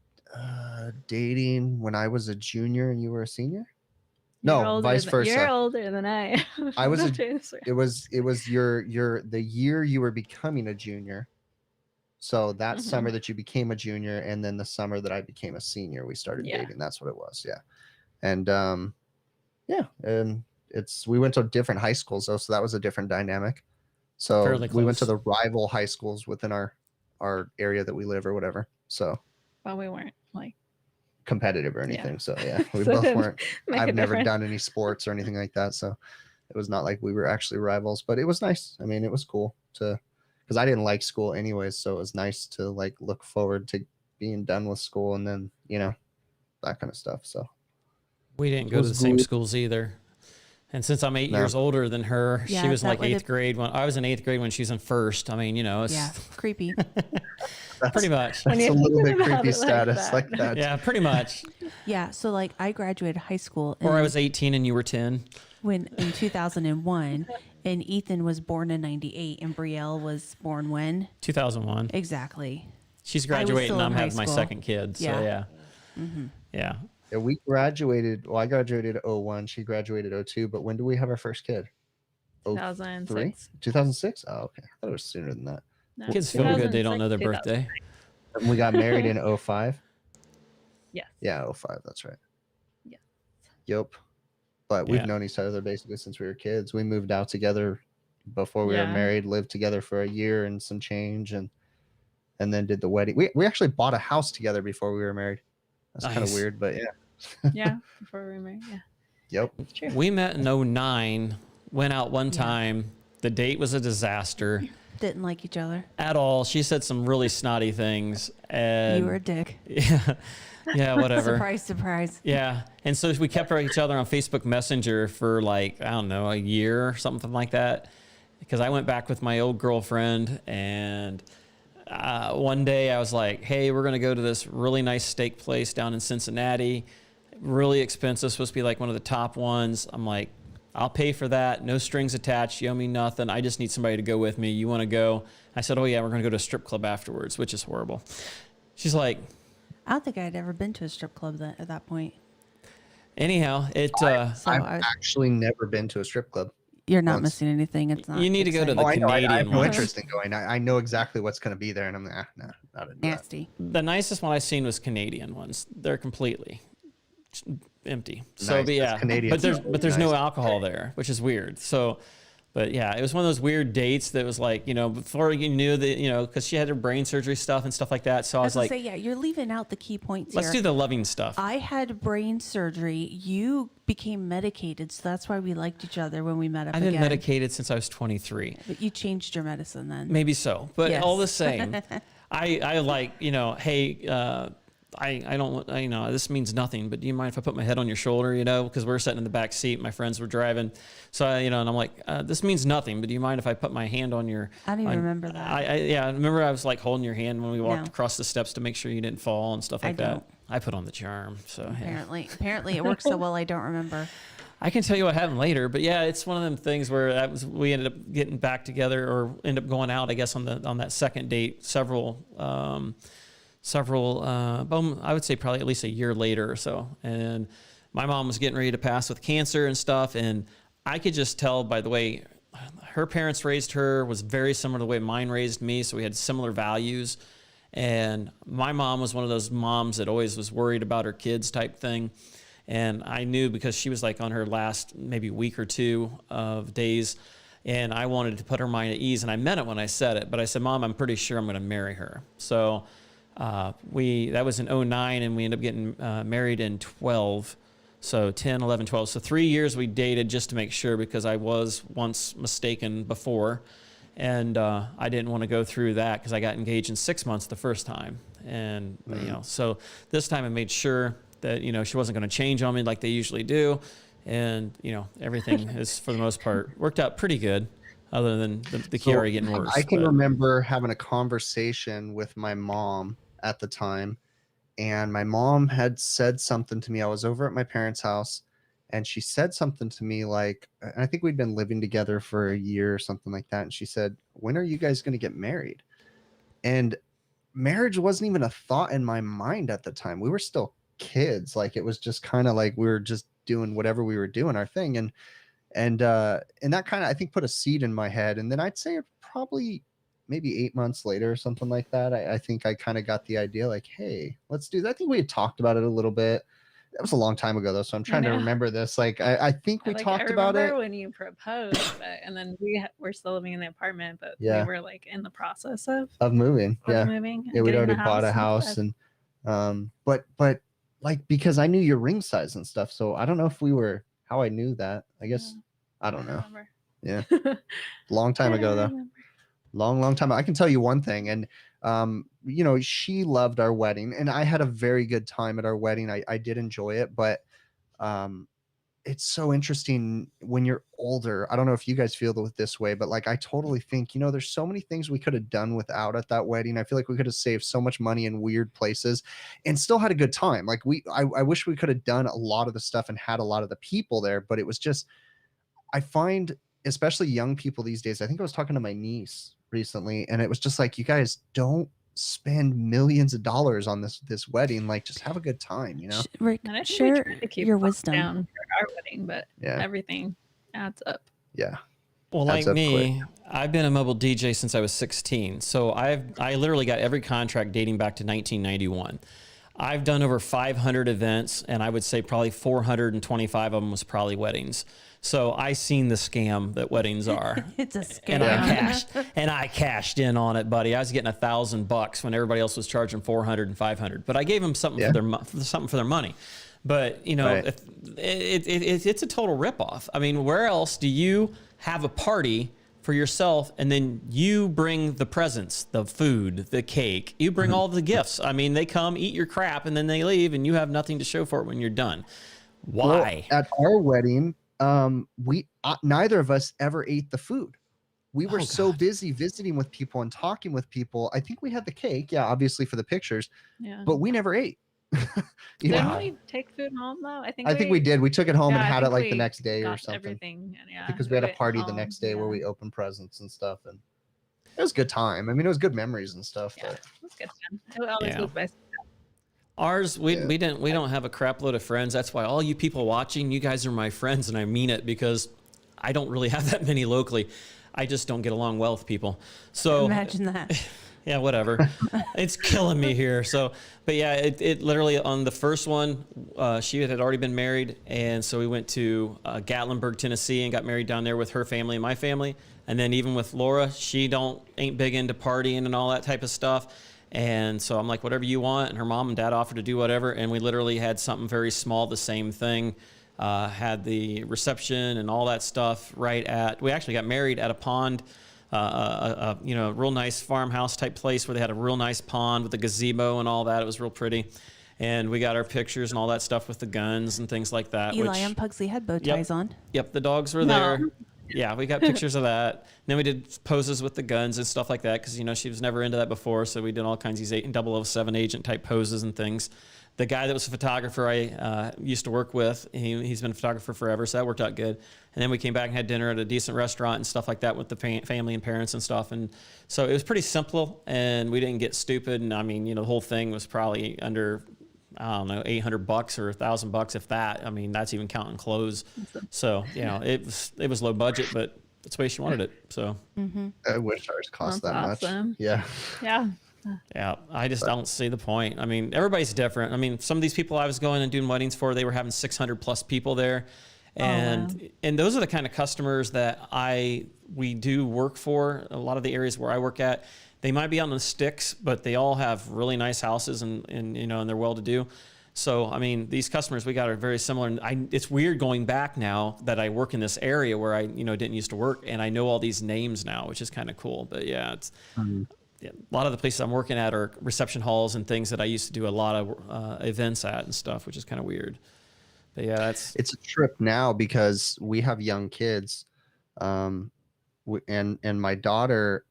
dating when I was a junior and you were a senior. No, vice versa. You're older than I. I was. It was the year you were becoming a junior. So that summer that you became a junior, and then the summer that I became a senior, we started dating. That's what it was. Yeah, and and we went to different high schools though, so that was a different dynamic. So we went to the rival high schools within our area that we live or whatever. So, but we weren't like competitive or anything. So yeah, we both weren't. I've never done any sports or anything like that. So It was not like we were actually rivals, but it was nice. I mean, it was cool because I didn't like school anyways, so it was nice to like look forward to being done with school and then, that kind of stuff. So We didn't it go to was the same good. schools either. And since I'm 8 No. years older than her, she Yeah, was that like would 8th have- grade when I was in 8th grade when she was in 1st. I mean, it's Yeah, creepy. pretty much. When That's you a little think bit about creepy it like status that. like that. Yeah, pretty much. Yeah, so like I graduated high school Or I in- was 18 and you were 10. in 2001, and Ethan was born in 98, and Brielle was born when? 2001. Exactly. She's I was graduating still and in I'm high having my school. second kid. So Yeah. yeah. Yeah, we graduated. Well, I graduated 01. She graduated 02. But when did we have our first kid? 03? 2006. 2006? Oh, okay. I thought it was sooner than that. No, Kids feel good. They don't know their 2006, birthday. And we got married in 05. Yes. Yeah, 05. That's right. Yes. Yep. But we've Yeah. known each other basically since we were kids. We moved out together before we were Yeah. married, lived together for a year and some change, and then did the wedding. We actually bought a house together before we were married. That's kind of Nice. weird, but yeah. Yeah, before we were married. Yeah, Yep. it's true. We met in 09, went out one Yeah. time. The date was a disaster Didn't like each other. at all. She said some really snotty things. And You were a dick. yeah, whatever. Surprise, surprise. Yeah. And so we kept each other on Facebook Messenger for like, I don't know, a year or something like that. Because I went back with my old girlfriend, and one day I was like, hey, we're going to go to this really nice steak place down in Cincinnati. Really expensive, supposed to be like one of the top ones. I'm like, I'll pay for that. No strings attached. You owe me nothing. I just need somebody to go with me. You want to go? I said, oh yeah, we're going to go to a strip club afterwards, which is horrible. She's like, I don't think I'd ever been to a strip club at that point. anyhow, So I've actually never been to a strip club. you're not once. missing anything. It's not. You need to go to exciting. the I know. I have Canadian no one. interest in going. I know exactly what's going to be there, and I'm like, no, not into that. Nasty. The nicest one I've seen was Canadian ones. They're completely empty. So, Nice. but yeah, That's Canadian but there's stuff. no Nice. alcohol there, which is weird. So, but yeah, it was one of those weird dates that was like, before you knew that, because she had her brain surgery stuff and stuff like that. So I I was was like, gonna say, yeah, you're leaving out the key points let's here. do the loving stuff. I had brain surgery. You became medicated, so that's why we liked each other when we met up I've been again. medicated since I was 23. But you changed your medicine then. Maybe so, but Yes. all the same, I like, hey, I don't, this means nothing, but do you mind if I put my head on your shoulder, because we're sitting in the back seat, my friends were driving. So, and I'm like, this means nothing, but do you mind if I put my hand on your, I don't even remember that. I remember I was like holding your hand when we walked No. across the steps to make sure you didn't fall and stuff I like that. don't. I put on the charm. So yeah. Apparently it works so well I don't remember. I can tell you what happened later, but yeah, it's one of them things where we ended up getting back together or end up going out, I guess, on that second date, several, I would say probably at least a year later or so. And my mom was getting ready to pass with cancer and stuff. And I could just tell by the way her parents raised her was very similar to the way mine raised me. So we had similar values. And my mom was one of those moms that always was worried about her kids type thing. And I knew because she was like on her last maybe week or two of days, and I wanted to put her mind at ease. And I meant it when I said it, but I said, Mom, I'm pretty sure I'm going to marry her. So that was in 09, and we ended up getting married in 12. So 10, 11, 12. So 3 years we dated just to make sure, because I was once mistaken before. And I didn't want to go through that because I got engaged in 6 months the first time. And, so this time I made sure that, she wasn't going to change on me like they usually do. And, everything is, for the most part, worked out pretty good, other than the Kiara getting worse. I can but- remember having a conversation with my mom at the time, and my mom had said something to me. I was over at my parents' house, and she said something to me like, and I think we'd been living together for a year or something like that. And she said, when are you guys going to get married? And marriage wasn't even a thought in my mind at the time. We were still kids. Like, it was just kind of like we were just doing whatever we were doing, our thing. And that kind of, I think, put a seed in my head. And then I'd say probably maybe 8 months later or something like that, I think I kind of got the idea like, hey, let's do that. I think we had talked about it a little bit. That was a long time ago though, so I'm trying to remember this. Like, I think we talked about it when you proposed, and then we're still living in the apartment, but Yeah. we were like in the process of moving. Yeah, moving. and yeah, we'd getting already bought a and house, stuff. and but like, because I knew your ring size and stuff, so I don't know if we were, how I knew that. I guess I don't know. Remember. Yeah. Long time ago though. Long time. I can tell you one thing. And, you know, she loved our wedding and I had a very good time at our wedding. I did enjoy it, but, it's so interesting when you're older. I don't know if you guys feel this way, but like, I totally think, you know, there's so many things we could have done without at that wedding. I feel like we could have saved so much money in weird places and still had a good time. Like I wish we could have done a lot of the stuff and had a lot of the people there, but it was just, I find, especially young people these days, I think I was talking to my niece recently and it was just like, you guys don't spend millions of dollars on this wedding. Like, just have a good time, you know? Rick, And I think we share tried to keep your costs wisdom. down for our wedding, but Yeah. everything adds up. Yeah. Well, like Adds up me, I've been a mobile DJ since I was 16. So I literally got every contract dating back to 1991. I've done over 500 events, and I would say probably 425 of them was probably weddings. So I seen the scam that weddings are. It's a scam. And I cashed in on it, buddy. I was getting $1,000 when everybody else was charging 400 and 500. But I gave them something for their money. But you know, if, it's a total ripoff. I mean, where else do you have a party for yourself and then you bring the presents, the food, the cake, you bring all the gifts? I mean, they come, eat your crap, and then they leave, and you have nothing to show for it when you're done. Why? Well, at our wedding, we neither of us ever ate the food. We were so busy visiting with people and talking with people. I think we had the cake, obviously for the pictures, but we never ate. Didn't we take food home though? I think we did. We took it home and I had it think like we the next day or got something. everything, and Because we had a went party the home, next day where we opened presents and stuff, and it was a good time. I mean, it was good memories and stuff. Yeah, But it was good fun. It always goes by. Ours, we don't have a crap load of friends. That's why all you people watching, you guys are my friends, and I mean it, because I don't really have that many locally. I just don't get along well with people. So imagine that. Yeah, whatever. It's killing me here. So, but yeah, it literally on the first one, she had already been married, and so we went to Gatlinburg, Tennessee, and got married down there with her family and my family. And then even with Laura, she ain't big into partying and all that type of stuff. And so I'm like, whatever you want. And her mom and dad offered to do whatever, and we literally had something very small, the same thing. Had the reception and all that stuff we actually got married at a pond. A real nice farmhouse type place where they had a real nice pond with a gazebo and all that. It was real pretty. And we got our pictures and all that stuff with the guns and things like that. Eli and Pugsley had bow ties on. Yep, the dogs were there. Yeah, we got pictures of that. And then we did poses with the guns and stuff like that because, you know, she was never into that before. So we did all kinds of these 007 agent type poses and things. The guy that was a photographer I used to work with, he's been a photographer forever, so that worked out good. And then we came back and had dinner at a decent restaurant and stuff like that with the family and parents and stuff. And so it was pretty simple, and we didn't get stupid. And I mean, you know, the whole thing was probably under, I don't know, $800 or $1,000, if that. I mean, that's even counting clothes. So, you know, it was low budget, but that's the way she wanted it. So I wish ours cost that much. Yeah. Yeah, I just don't see the point. I mean, everybody's different. I mean, some of these people I was going and doing weddings for, they were having 600 plus people there. And and those are the kind of customers that we do work for. A lot of the areas where I work at, they might be on the sticks, but they all have really nice houses and you know, and they're well to do. So, I mean, these customers we got are very similar. And it's weird going back now that I work in this area where I, you know, didn't used to work, and I know all these names now, which is kind of cool. But yeah, it's a lot of the places I'm working at are reception halls and things that I used to do a lot of events at and stuff, which is kind of weird. But yeah, it's a trip now because we have young kids, and my daughter,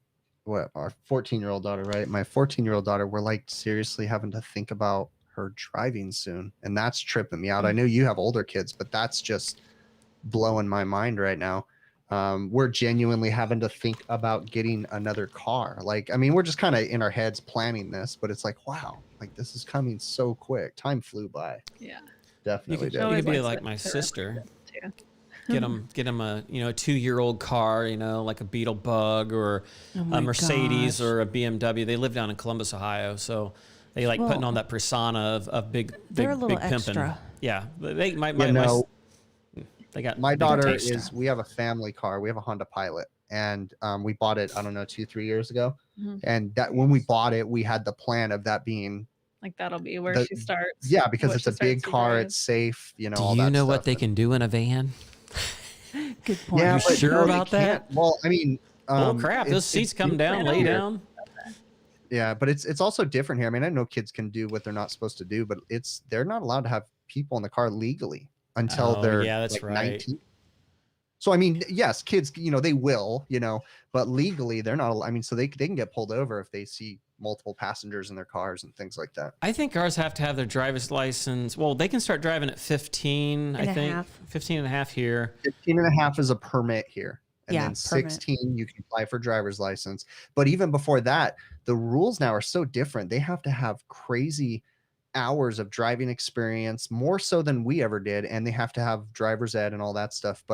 our 14-year-old daughter, right? My 14-year-old daughter, we're like seriously having to think about her driving soon, and that's tripping me out. I know you have older kids, but that's just blowing my mind right now. We're genuinely having to think about getting another car. Like, I mean, we're just kind of in our heads planning this, but it's like, wow, like this is coming so quick. Time flew by. Yeah, definitely. You could be like my sister. Get them a 2-year-old car, you know, like a Beetle Bug or a Mercedes or a BMW. They live down in Columbus, Ohio, so they like putting on that persona of big pimping. Extra. Yeah, they might. They got my daughter is. We have a family car. We have a Honda Pilot, and we bought it. I don't know, 2-3 years ago. And that when we bought it, we had the plan of that being like that'll be where she starts. Yeah, because it's a big car. It's safe. You know. Do you know what they can do in a van? Good point. Yeah, You but sure no, they about that? can't. Well, I mean, Oh crap! Those it's seats come down, different lay here. down. Yeah, but it's also different here. I mean, I know kids can do what they're not supposed to do, but they're not allowed to have people in the car legally until Oh they're yeah, that's like right. 19. So I mean, yes, kids, they will, but legally they're not. I mean, so they can get pulled over if they see multiple passengers in their cars and things like that. I think ours have to have their driver's license. Well, they can start driving at 15, I think. 15 and a half here. 15 and a half is a permit here. And Yeah, then permit. 16, you can apply for driver's license. But even before that, the rules now are so different. They have to have crazy hours of driving experience, more so than we ever did. And they have to have driver's ed and all that stuff.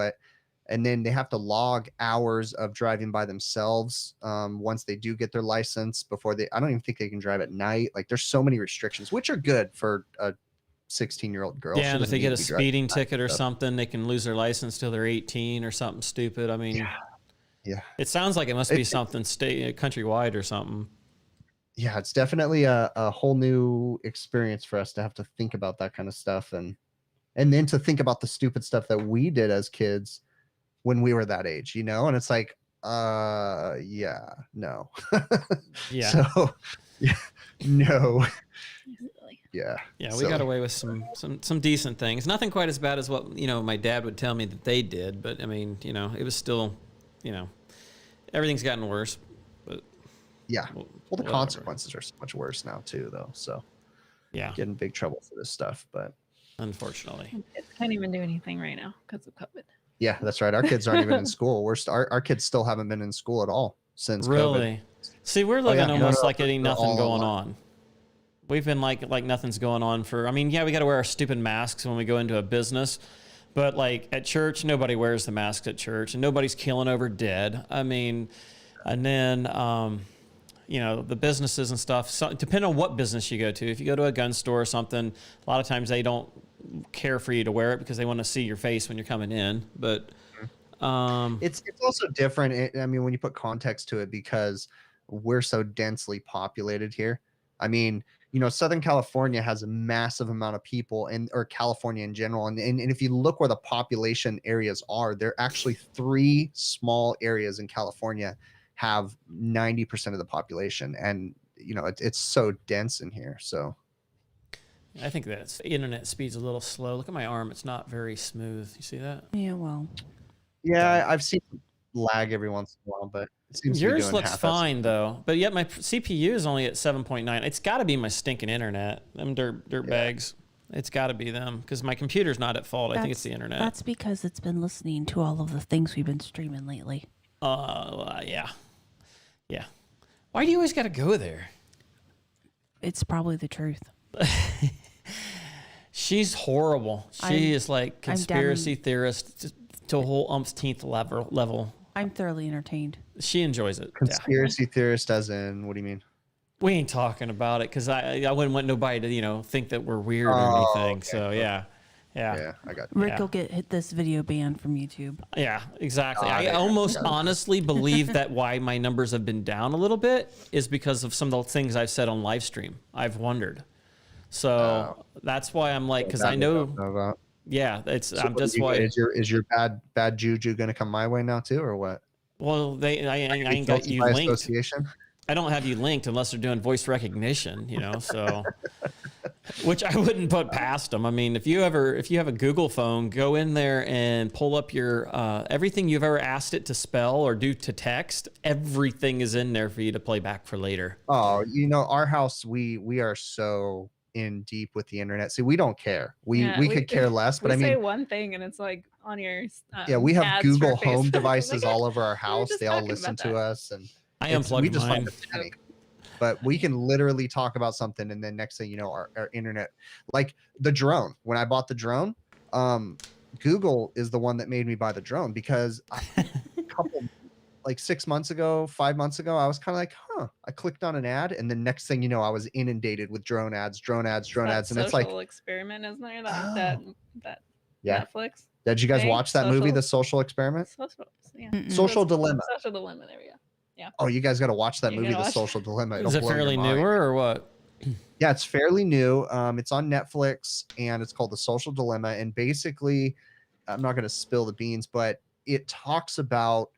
And then they have to log hours of driving by themselves once they do get their license before I don't even think they can drive at night. Like there's so many restrictions, which are good for a 16-year-old girl. Yeah, and if they get a speeding ticket or something, they can lose their license till they're 18 or something stupid. I mean, yeah. It sounds like it must be something countrywide or something. Yeah, it's definitely a whole new experience for us to have to think about that kind of stuff and then to think about the stupid stuff that we did as kids when we were that age, and it's like, yeah, no. Yeah. So, yeah, no. Yeah. Yeah, we silly. got away with some decent things. Nothing quite as bad as what, my dad would tell me that they did, but I mean, it was still, everything's gotten worse. But yeah. Well, the whatever. consequences are so much worse now too, though. So, yeah, get in big trouble for this stuff, but unfortunately, Kids can't even do anything right now because of COVID. yeah, that's right. Our kids aren't even in school. Our kids still haven't been in school at all since really. COVID. See, we're living almost like they're getting nothing all going online. on. We've been like nothing's going on for. I mean, yeah, we got to wear our stupid masks when we go into a business, but like at church, nobody wears the masks at church, and nobody's killing over dead. I mean, and then the businesses and stuff. So, depending on what business you go to, if you go to a gun store or something, a lot of times they don't care for you to wear it because they want to see your face when you're coming in. But it's also different. I mean, when you put context to it, because we're so densely populated here. I mean, Southern California has a massive amount of people, or California in general. And if you look where the population areas are, there are actually 3 small areas in California have 90% of the population. And, it's so dense in here. So I think that internet speed's a little slow. Look at my arm; it's not very smooth. You see that? Yeah, well, yeah, I've seen lag every once in a while, but it seems to be Yours doing looks half fine though, but yet my CPU is only at 7.9. It's got to be my stinking internet. Them dirt bags. It's got to be them because my computer's not at fault. I think it's the internet. That's because it's been listening to all of the things we've been streaming lately. Yeah. Why do you always got to go there? It's probably the truth. She's horrible. She is like conspiracy down- theorist to a whole umpteenth level. I'm thoroughly entertained. She enjoys it. Conspiracy theorist as in, what do you mean? We ain't talking about it because I wouldn't want nobody to think that we're weird or anything. Okay. So yeah, I got you. Rick will get this video banned from YouTube. Yeah, exactly. Oh, I there almost you go. honestly believe that why my numbers have been down a little bit is because of some of the things I've said on live stream. I've wondered. So that's why I'm like, because I know, yeah, it's So that's why. Is your bad juju going to come my way now too, or what? Well, I ain't got you By linked. association? I don't have you linked unless they're doing voice recognition, so which I wouldn't put past them. I mean, if you have a Google phone, go in there and pull up your everything you've ever asked it to spell or do to text. Everything is in there for you to play back for later. Oh, our house, we are so in deep with the internet. See, we don't care. We could care less, but I mean, say one thing and it's like on your we have ads Google for Home Facebook. devices Like, all over our we were house. just They all talking listen about to that. us, and I we unplugged just mine. find it funny. But we can literally talk about something, and then next thing you know, our internet, like the drone. When I bought the drone, Google is the one that made me buy the drone because like 6 months ago, 5 months ago, I was kind of like, I clicked on an ad, and the next thing you know, I was inundated with drone ads, and it's like Social Experiment, isn't there? That yeah. Netflix. Did you guys thing? watch that movie, Social- The Social Experiment? Mm-mm. Social Dilemma. Social Dilemma. There we go. Yeah. Oh, you guys got to watch that You movie, gotta The watch Social Dilemma. It'll Is it blow your fairly mind. newer or what? Yeah, it's fairly new. It's on Netflix, and it's called The Social Dilemma. And basically, I'm not going to spill the beans, but it talks about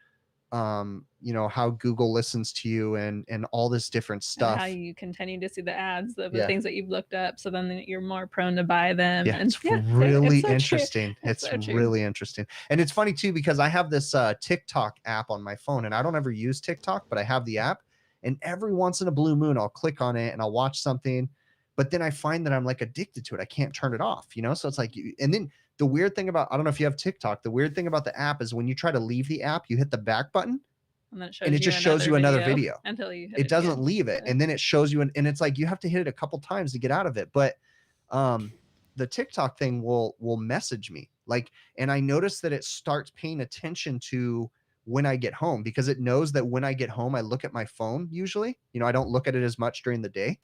you know, how Google listens to you and all this different stuff. How you continue to see the ads of the Yeah. things that you've looked up, so then you're more prone to buy them. Yeah, And it's really interesting. It's so true. Really interesting. And it's funny too, because I have this TikTok app on my phone, and I don't ever use TikTok, but I have the app, and every once in a blue moon I'll click on it and I'll watch something, but then I find that I'm like addicted to it. I can't turn it off, you know? So it's like, and then the weird thing about, I don't know if you have TikTok, the weird thing about the app is when you try to leave the app, you hit the back button, and then and it just shows you another video until you hit it doesn't again. leave it. And then it shows you, and it's like, you have to hit it a couple times to get out of it. But the TikTok thing will message me, like, and I notice that it starts paying attention to when I get home, because it knows that when I get home, I look at my phone usually, you know, I don't look at it as much during the day.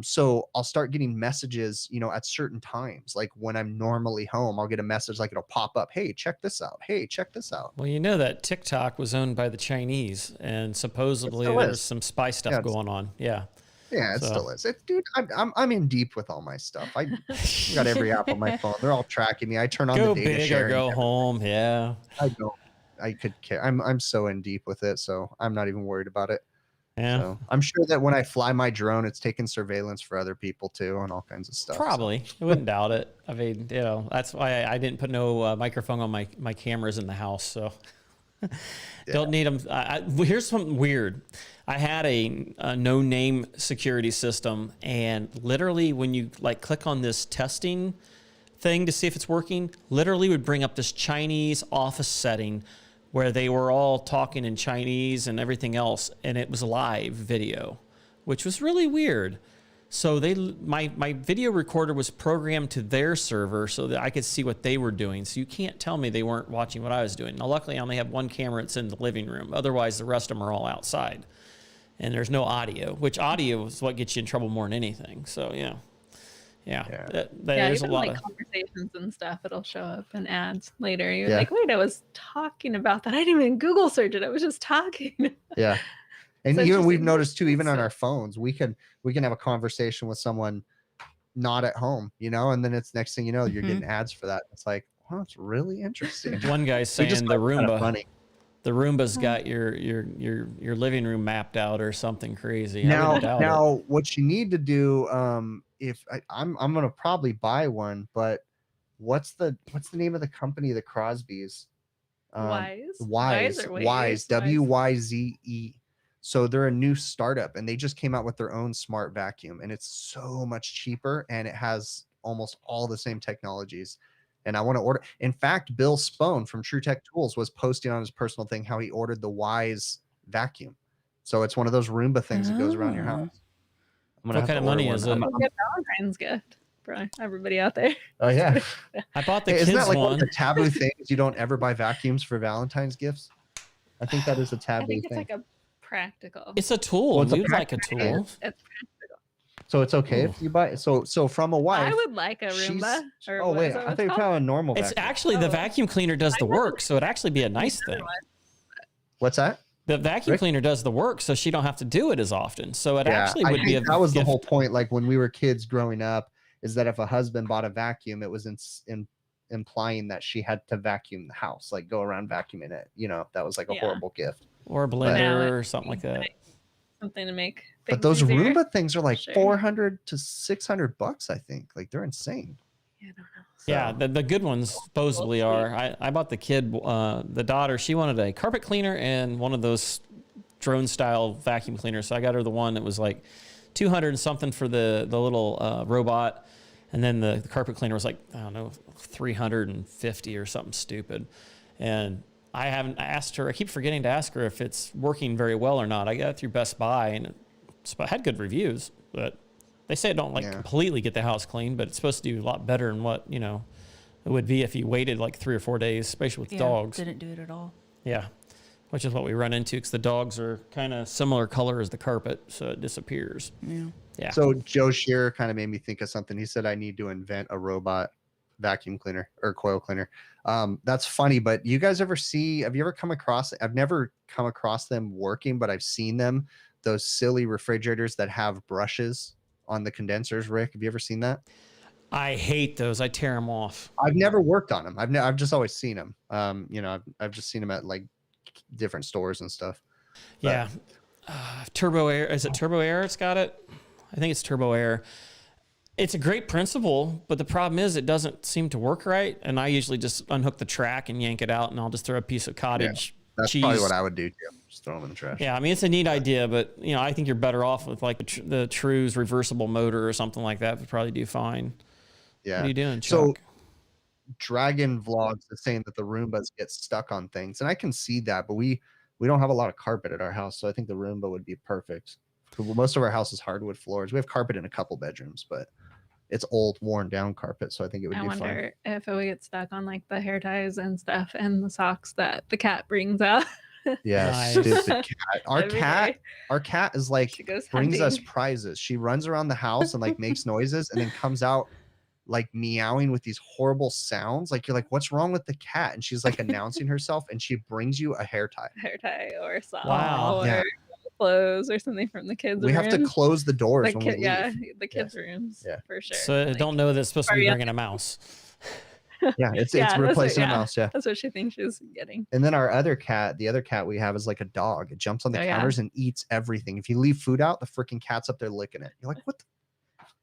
So I'll start getting messages, you know, at certain times, like when I'm normally home, I'll get a message, like it'll pop up, hey, check this out. Hey, check this out. Well, you know that TikTok was owned by the Chinese, and supposedly there's some spy stuff going on. Yeah. Yeah, it still is. Dude, I'm in deep with all my stuff. I got every app on my phone. They're all tracking me. I turn on Go the data big share. or go home. Yeah. I could care. I'm so in deep with it, so I'm not even worried about it. Yeah. So I'm sure that when I fly my drone, it's taking surveillance for other people too, and all kinds of stuff. Probably. I wouldn't doubt it. I mean, you know, that's why I didn't put no microphone on my cameras in the house. So don't need them. Here's something weird. I had a no name security system, and literally when you like click on this testing thing to see if it's working, literally would bring up this Chinese office setting where they were all talking in Chinese and everything else, and it was live video, which was really weird. So my video recorder was programmed to their server so that I could see what they were doing. So you can't tell me they weren't watching what I was doing. Now, luckily, I only have one camera that's in the living room. Otherwise, the rest of them are all outside. And there's no audio, which audio is what gets you in trouble more than anything. So, yeah. There's even a lot like of conversations and stuff. It'll show up in ads later. You're like, wait, I was talking about that. I didn't even Google search it. I was just talking. Yeah. And So even we've interesting. noticed too, even on our phones, we can have a conversation with someone not at home, you know, and then it's next thing you know, you're getting ads for that. It's like, wow, it's really interesting. one guy saying the Roomba. The Roomba's got your living room mapped out or something crazy. Now, what you need to do, if I'm gonna probably buy one, but what's the name of the company? The Crosbys. Wise, WYZE. So they're a new startup, and they just came out with their own smart vacuum, and it's so much cheaper, and it has almost all the same technologies. And I want to order. In fact, Bill Spohn from True Tech Tools was posting on his personal thing how he ordered the Wise vacuum. So it's one of those Roomba things that goes around your house. What kind of money is it? Get Valentine's gift for everybody out there. Oh yeah, I bought the isn't kids that like one one. of the taboo things? You don't ever buy vacuums for Valentine's gifts. I think that is a I taboo think it's thing. like a practical. It's a tool. Well, it's a You'd like a practical tool. It's practical. So it's okay if you buy. So from a wife. I would like a Roomba. Or Oh what wait, is that I what thought you were it's talking called? about a normal It's vacuum. actually the vacuum cleaner does the work, so it'd actually be a nice thing. What's that? The vacuum cleaner does the work, so she don't have to do it as often. So it actually would be a that was the gift. whole point. Like when we were kids growing up, is that if a husband bought a vacuum, it was implying that she had to vacuum the house, like go around vacuuming it. You know, that was like a horrible gift. Or a blender or something like that. Something to make. But those easier. Roomba things are like Sure. $400 to $600, I think. Like they're insane. Yeah, I don't know. Yeah, the good ones supposedly are. I bought the kid, the daughter, she wanted a carpet cleaner and one of those drone style vacuum cleaners. So I got her the one that was like 200 and something for the little robot. And then the carpet cleaner was like, I don't know, 350 or something stupid. And I haven't asked her, I keep forgetting to ask her if it's working very well or not. I got it through Best Buy and it had good reviews, but they say it don't completely get the house clean, but it's supposed to do a lot better than what, you know, it would be if you waited like 3 or 4 days, especially with dogs. Didn't do it at all. Yeah. Which is what we run into because the dogs are kind of similar color as the carpet, so it disappears. Yeah. So Joe Shearer kind of made me think of something. He said, I need to invent a robot vacuum cleaner or coil cleaner. That's funny, but have you ever come across, I've never come across them working, but I've seen them, those silly refrigerators that have brushes on the condensers. Rick, have you ever seen that? I hate those. I tear them off. I've never worked on them. I've just always seen them. I've just seen them at like different stores and stuff. Yeah. Turbo Air. Is it Turbo Air? It's got it. I think it's Turbo Air. It's a great principle, but the problem is it doesn't seem to work right. And I usually just unhook the track and yank it out, and I'll just throw a piece of cottage That's cheese. probably what I would do too. Just throw them in the trash. Yeah, I mean, it's a neat idea, but I think you're better off with like the True's reversible motor or something like that. Would probably do fine. Yeah. What are you doing, Chuck? So Dragon Vlogs is saying that the Roombas get stuck on things, and I can see that, but we don't have a lot of carpet at our house, so I think the Roomba would be perfect. Most of our house is hardwood floors. We have carpet in a couple bedrooms, but it's old, worn down carpet, so I think it would I be fine. wonder if it would get stuck on like the hair ties and stuff and the socks that the cat brings out. Yeah, Nice. stupid cat. Every day. Our cat is like She goes brings us hunting. prizes. She runs around the house and like makes noises and then comes out like meowing with these horrible sounds. Like you're like, what's wrong with the cat? And she's like announcing herself, and she brings you a hair tie. Hair tie or a sock Wow. or Yeah. clothes or something from the kids' We have to rooms. close the doors The when we kid, leave. yeah, the kids' rooms Yeah. for sure. So I Like, don't know that it's supposed to be Hurry up. bringing a mouse. Yeah, it's Yeah, that's what- replacing a yeah. mouse. Yeah. That's what she thinks she's getting. And then our other cat, the other cat we have is like a dog. It jumps on the Oh, yeah. counters and eats everything. If you leave food out, the freaking cat's up there licking it. You're like, what the?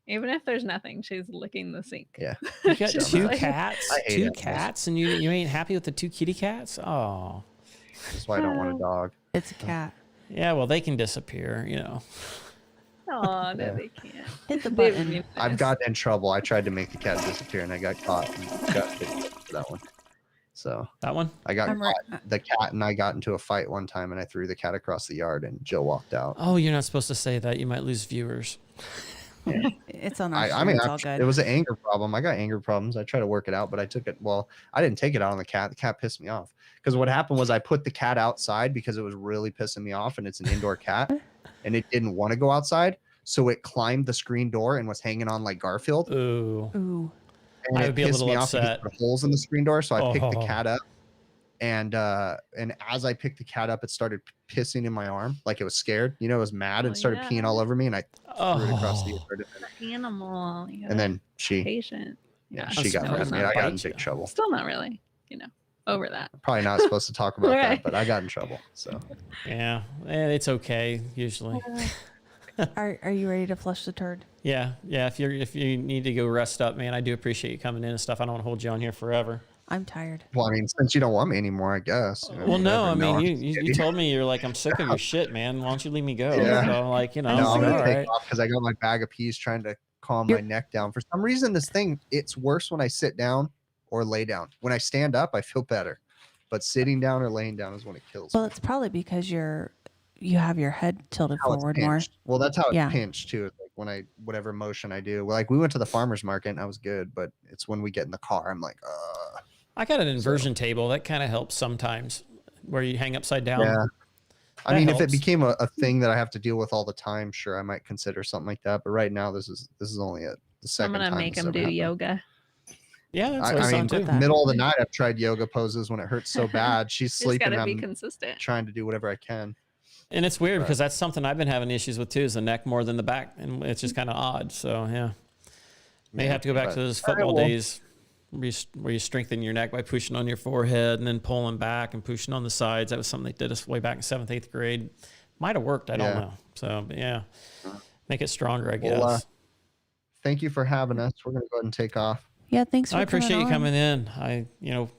Even if there's nothing, she's licking the sink. Yeah. You got She's two like- cats, I hate two animals. cats, and you ain't happy with the two kitty cats? Oh, That's why I don't want a dog. It's a cat. yeah. Well, they can disappear. Oh, no, Yeah. they can't. Hit the They button. would be I've nice. gotten in trouble. I tried to make the cat disappear and I got caught and got fixed for that one. So That one? I got I'm caught. right. The cat and I got into a fight one time and I threw the cat across the yard and Jill walked out. Oh, you're not supposed to say that. You might lose viewers. It's on our I show. mean, It's all good. it was an anger problem. I got anger problems. I tried to work it out, but I took it. Well, I didn't take it out on the cat. The cat pissed me off because what happened was I put the cat outside because it was really pissing me off, and it's an indoor cat, and it didn't want to go outside, so it climbed the screen door and was hanging on like Garfield. Ooh. Ooh. And I it would be a pissed little me off because upset. there were holes in the screen door, so I picked the Oh. cat up, and as I picked the cat up, it started pissing in my arm like it was scared. It was mad and Oh, started yeah. peeing all over me, and I threw it across the Oh. yard. Animal. You And gotta then be she, patient. yeah, Yeah. she got Still mad at me. not I got in bite big you. trouble. Still not really, over that. Probably not supposed to talk about Right. that, but I got in trouble. So Yeah. It's okay usually. Are you ready to flush the turd? Yeah. If you need to go rest up, man, I do appreciate you coming in and stuff. I don't want to hold you on here forever. I'm tired. well, I mean, since you don't want me anymore, I guess. Well, no, I whatever. mean, I'm you, just you kidding. told me you're like, I'm sick of your shit, man. Why don't you leave me go? Yeah. So I'm like, No, I'm I'm like, gonna all take right. off because I got my bag of peas trying to calm my You're- neck down. For some reason, this thing it's worse when I sit down or lay down. When I stand up, I feel better, but sitting down or laying down is when it kills Well, me. it's probably because you have your head tilted How it's forward more. pinched. Well, that's how it's Yeah. pinched too. Like when whatever motion I do. Like we went to the farmer's market and I was good, but it's when we get in the car, I'm like, I got an inversion table that kind of helps sometimes, where you hang upside down. yeah. I That mean, if it helps. became a thing that I have to deal with all the time, sure, I might consider something like that. But right now, this is only the I'm second gonna time make this him ever do happened. yoga. Yeah, that's what I I mean, saw too. that. middle of the night, I've tried yoga poses when it hurts so bad. She's Just sleeping. gotta be I'm consistent. trying to do whatever I can. And it's weird because that's something I've been having issues with too, is the neck more than the back, and it's just kind of odd. So yeah, may Yeah, have to go back but- to those all right, football well- days where you strengthen your neck by pushing on your forehead and then pulling back and pushing on the sides. That was something they did us way back in 7th, 8th grade. Might have worked. I don't Yeah. know. So but yeah, make it stronger, I guess. Well, thank you for having us. We're gonna go ahead and take off. Yeah, thanks for I appreciate you on. coming in. I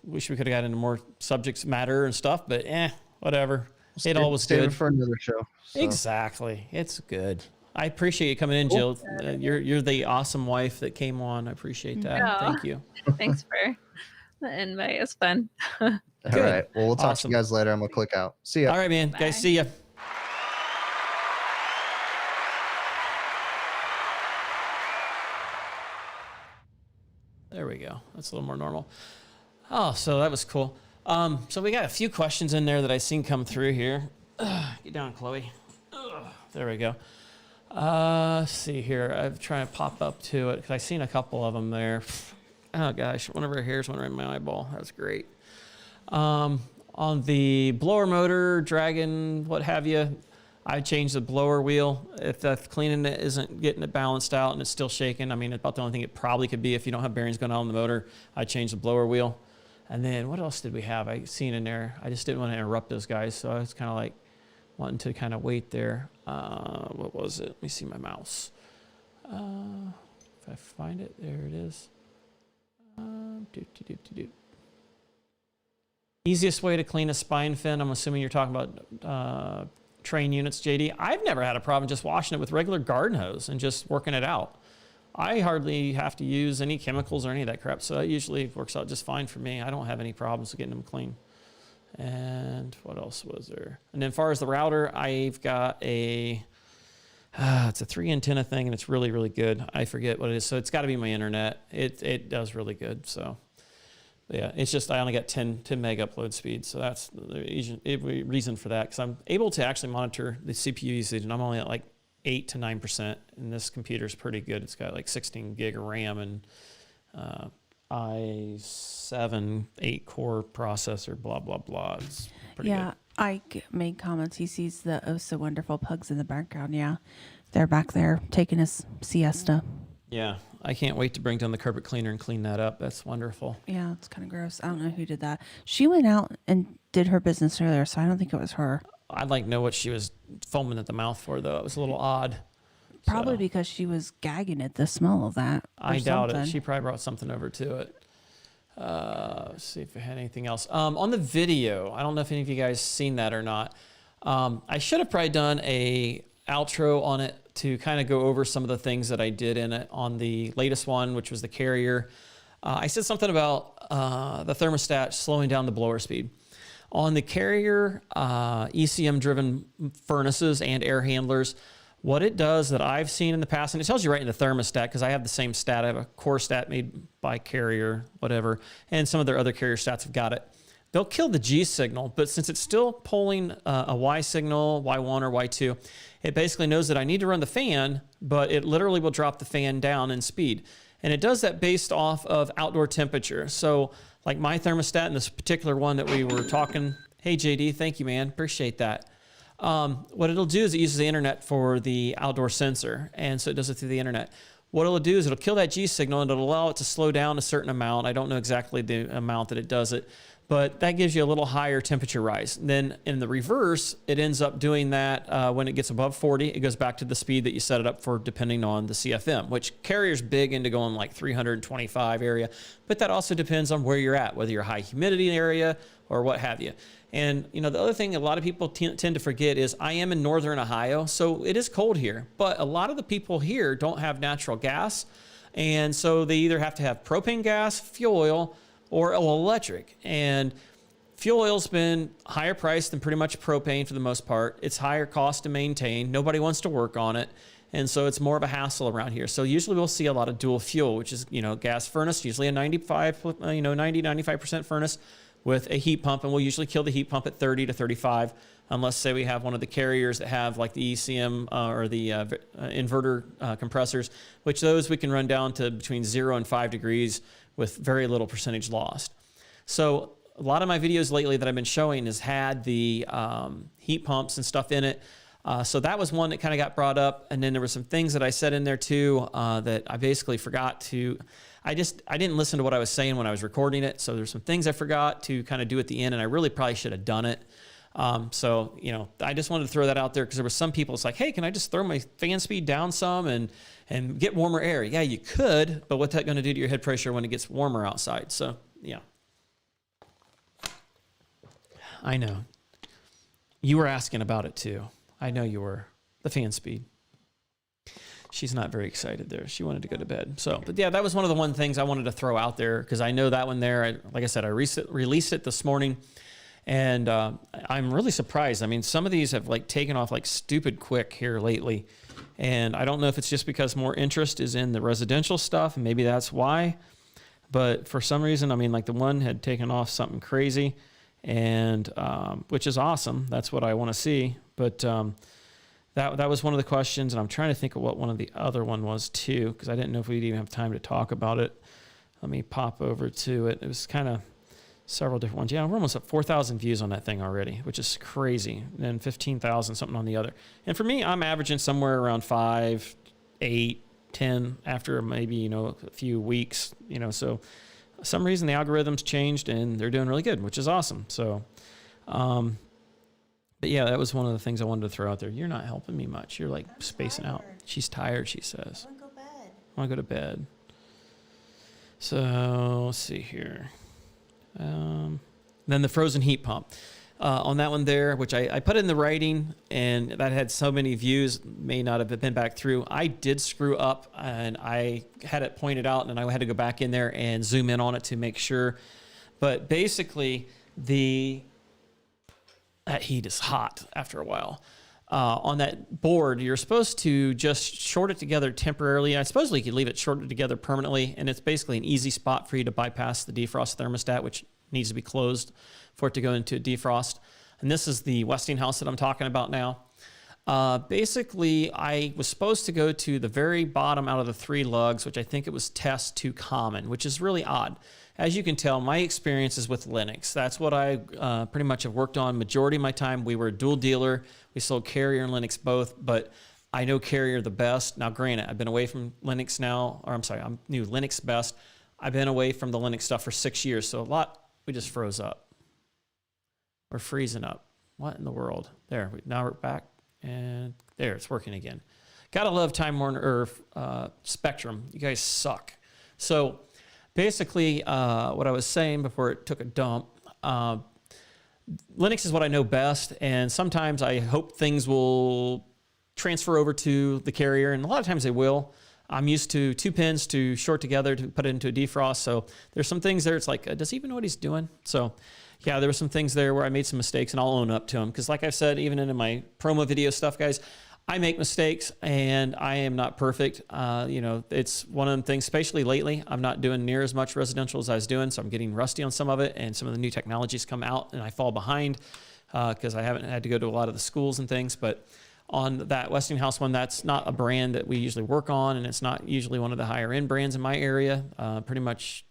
wish we could have got into more subjects matter and stuff, but whatever. It all was Save it good. for another show. So, Exactly. It's good. I appreciate you coming in, Jill. You're the awesome wife that came on. I appreciate that. Yeah. Thank you. Thanks for the invite. It's fun. All right. Well, we'll talk Awesome. to you guys later. I'm gonna click out. See ya. All right, man. Bye. Guys, see ya. There we go. That's a little more normal. Oh, so that was cool. So we got a few questions in there that I seen come through here. Get down, Chloe. There we go. Let's see here. I'm trying to pop up to it because I seen a couple of them there. Oh gosh, one of her hairs went right in my eyeball. That's great. On the blower motor, Dragon, what have you, I changed the blower wheel. If the cleaning it isn't getting it balanced out and it's still shaking, I mean, about the only thing it probably could be if you don't have bearings going on the motor, I changed the blower wheel. And then what else did we have? I seen in there. I just didn't want to interrupt those guys, so I was kind of like wanting to kind of wait there. What was it? Let me see my mouse. If I find it, there it is. Easiest way to clean a spine fin. I'm assuming you're talking about train units, JD. I've never had a problem just washing it with regular garden hose and just working it out. I hardly have to use any chemicals or any of that crap, so that usually works out just fine for me. I don't have any problems with getting them clean. And what else was there? And then as far as the router, I've got a, it's a 3 antenna thing, and it's really, really good. I forget what it is, so it's got to be my internet. It does really good, so. Yeah, it's just I only got 10 meg upload speed, so that's the reason for that, because I'm able to actually monitor the CPU usage, and I'm only at like 8 to 9%, and this computer's pretty good. It's got like 16 gig of RAM and i7 8-core processor, blah, blah, blah. It's pretty good. Ike made comments. He sees the oh so wonderful pugs in the background. Yeah, they're back there taking his siesta. Yeah, I can't wait to bring down the carpet cleaner and clean that up. That's wonderful. Yeah, it's kind of gross. I don't know who did that. She went out and did her business earlier, so I don't think it was her. I'd like to know what she was foaming at the mouth for, though. It was a little odd. Probably because she was gagging at the smell of that. I doubt it. She probably brought something over to it. Let's see if we had anything else. On the video, I don't know if any of you guys seen that or not. I should have probably done a outro on it to kind of go over some of the things that I did in it on the latest one, which was the carrier. I said something about the thermostat slowing down the blower speed. On the carrier ECM-driven furnaces and air handlers, what it does that I've seen in the past, and it tells you right in the thermostat, because I have the same stat. I have a core stat made by Carrier, whatever, and some of their other carrier stats have got it. They'll kill the G signal, but since it's still pulling a Y signal, Y1 or Y2, it basically knows that I need to run the fan, but it literally will drop the fan down in speed. And it does that based off of outdoor temperature. So like my thermostat and this particular one that we were talking, hey JD, thank you, man, appreciate that. What it'll do is it uses the internet for the outdoor sensor, and so it does it through the internet. What it'll do is it'll kill that G signal, and it'll allow it to slow down a certain amount. I don't know exactly the amount that it does it, but that gives you a little higher temperature rise. Then in the reverse, it ends up doing that when it gets above 40, it goes back to the speed that you set it up for depending on the CFM, which Carrier's big into going like 325 area, but that also depends on where you're at, whether you're high humidity area or what have you. And you know, the other thing a lot of people tend to forget is I am in northern Ohio, so it is cold here, but a lot of the people here don't have natural gas, and so they either have to have propane gas, fuel oil, or electric. And fuel oil's been higher priced than pretty much propane for the most part. It's higher cost to maintain. Nobody wants to work on it. And so it's more of a hassle around here. So usually we'll see a lot of dual fuel, which is, you know, gas furnace, usually a 95% furnace with a heat pump. And we'll usually kill the heat pump at 30 to 35, unless say we have one of the carriers that have like the ECM or the inverter compressors, which those we can run down to between 0 and 5 degrees with very little percentage lost. So a lot of my videos lately that I've been showing has had the heat pumps and stuff in it. So that was one that kind of got brought up. And then there were some things that I said in there too that I basically forgot to, I didn't listen to what I was saying when I was recording it. So there's some things I forgot to kind of do at the end, and I really probably should have done it. So, you know, I just wanted to throw that out there because there were some people, it's like, hey, can I just throw my fan speed down some and get warmer air? Yeah, you could, but what's that going to do to your head pressure when it gets warmer outside? So, yeah. I know. You were asking about it too. I know you were. The fan speed. She's not very excited there. She wanted to go to bed. So, but yeah, that was one of the things I wanted to throw out there because I know that one there. Like I said, I released it this morning. And I'm really surprised. I mean, some of these have like taken off like stupid quick here lately. And I don't know if it's just because more interest is in the residential stuff. And maybe that's why. But for some reason, I mean, like the one had taken off something crazy, and which is awesome. That's what I want to see. But that was one of the questions. And I'm trying to think of what one of the other one was too, because I didn't know if we'd even have time to talk about it. Let me pop over to it. It was kind of several different ones. Yeah, we're almost at 4,000 views on that thing already, which is crazy. And then 15,000 something on the other. And for me, I'm averaging somewhere around 5, 8, 10 after maybe, a few weeks, so for some reason the algorithms changed and they're doing really good, which is awesome. So, but yeah, that was one of the things I wanted to throw out there. You're not helping me much. You're like spacing out. She's tired, she says. I want to go to bed. So let's see here. Then the frozen heat pump. On that one there, which I put in the writing, and that had so many views, may not have been back through. I did screw up, and I had it pointed out, and I had to go back in there and zoom in on it to make sure. But basically, that heat is hot after a while. On that board, you're supposed to just short it together temporarily. I suppose you could leave it shorted together permanently, and it's basically an easy spot for you to bypass the defrost thermostat, which needs to be closed for it to go into a defrost. And this is the Westinghouse that I'm talking about now. Basically, I was supposed to go to the very bottom out of the 3 lugs, which I think it was test to common, which is really odd. As you can tell, my experience is with Linux. That's what I pretty much have worked on majority of my time. We were a dual dealer. We sold Carrier and Linux both, but I know Carrier the best. Now, granted, I've been away from Linux now, or I'm sorry, I'm new Linux best. I've been away from the Linux stuff for 6 years, so we just froze up. We're freezing up. What in the world? There, now we're back, and there, it's working again. Gotta love Time Warner, or Spectrum. You guys suck. So basically, what I was saying before it took a dump, Linux is what I know best, and sometimes I hope things will transfer over to the Carrier, and a lot of times they will. I'm used to 2 pins to short together to put it into a defrost, so there's some things there, it's like, does he even know what he's doing? So yeah, there were some things there where I made some mistakes, and I'll own up to them, because like I've said, even in my promo video stuff, guys, I make mistakes, and I am not perfect. It's one of them things, especially lately, I'm not doing near as much residential as I was doing, so I'm getting rusty on some of it, and some of the new technologies come out, and I fall behind because I haven't had to go to a lot of the schools and things. But on that Westinghouse one, that's not a brand that we usually work on, and it's not usually one of the higher end brands in my area. Pretty much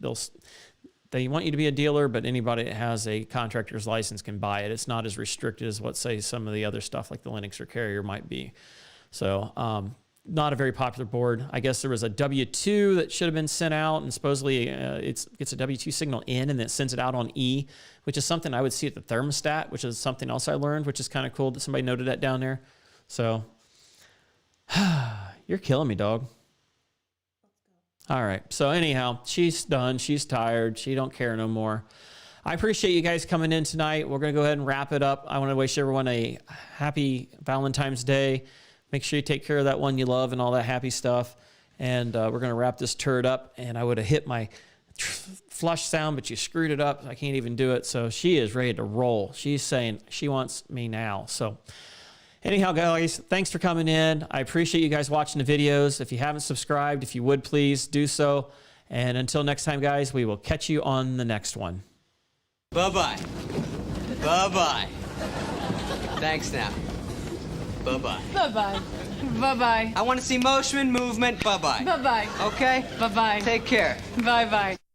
they want you to be a dealer, but anybody that has a contractor's license can buy it. It's not as restricted as what, say, some of the other stuff like the Linux or Carrier might be. So not a very popular board. I guess there was a W2 that should have been sent out, and supposedly it gets a W2 signal in and then it sends it out on E, which is something I would see at the thermostat, which is something else I learned, which is kind of cool that somebody noted that down there. So you're killing me, dog. All right. So anyhow, she's done. She's tired. She don't care no more. I appreciate you guys coming in tonight. We're going to go ahead and wrap it up. I want to wish everyone a happy Valentine's Day. Make sure you take care of that one you love and all that happy stuff. And we're going to wrap this turd up. And I would have hit my flush sound, but you screwed it up. I can't even do it. So she is ready to roll. She's saying she wants me now. So anyhow, guys, thanks for coming in. I appreciate you guys watching the videos. If you haven't subscribed, if you would, please do so. And until next time, guys, we will catch you on the next one. Bye-bye. Bye-bye. Thanks now. Bye-bye. Bye-bye. Bye-bye. I want to see motion, movement. Bye-bye. Bye-bye. Okay? Bye-bye. Take care. Bye-bye.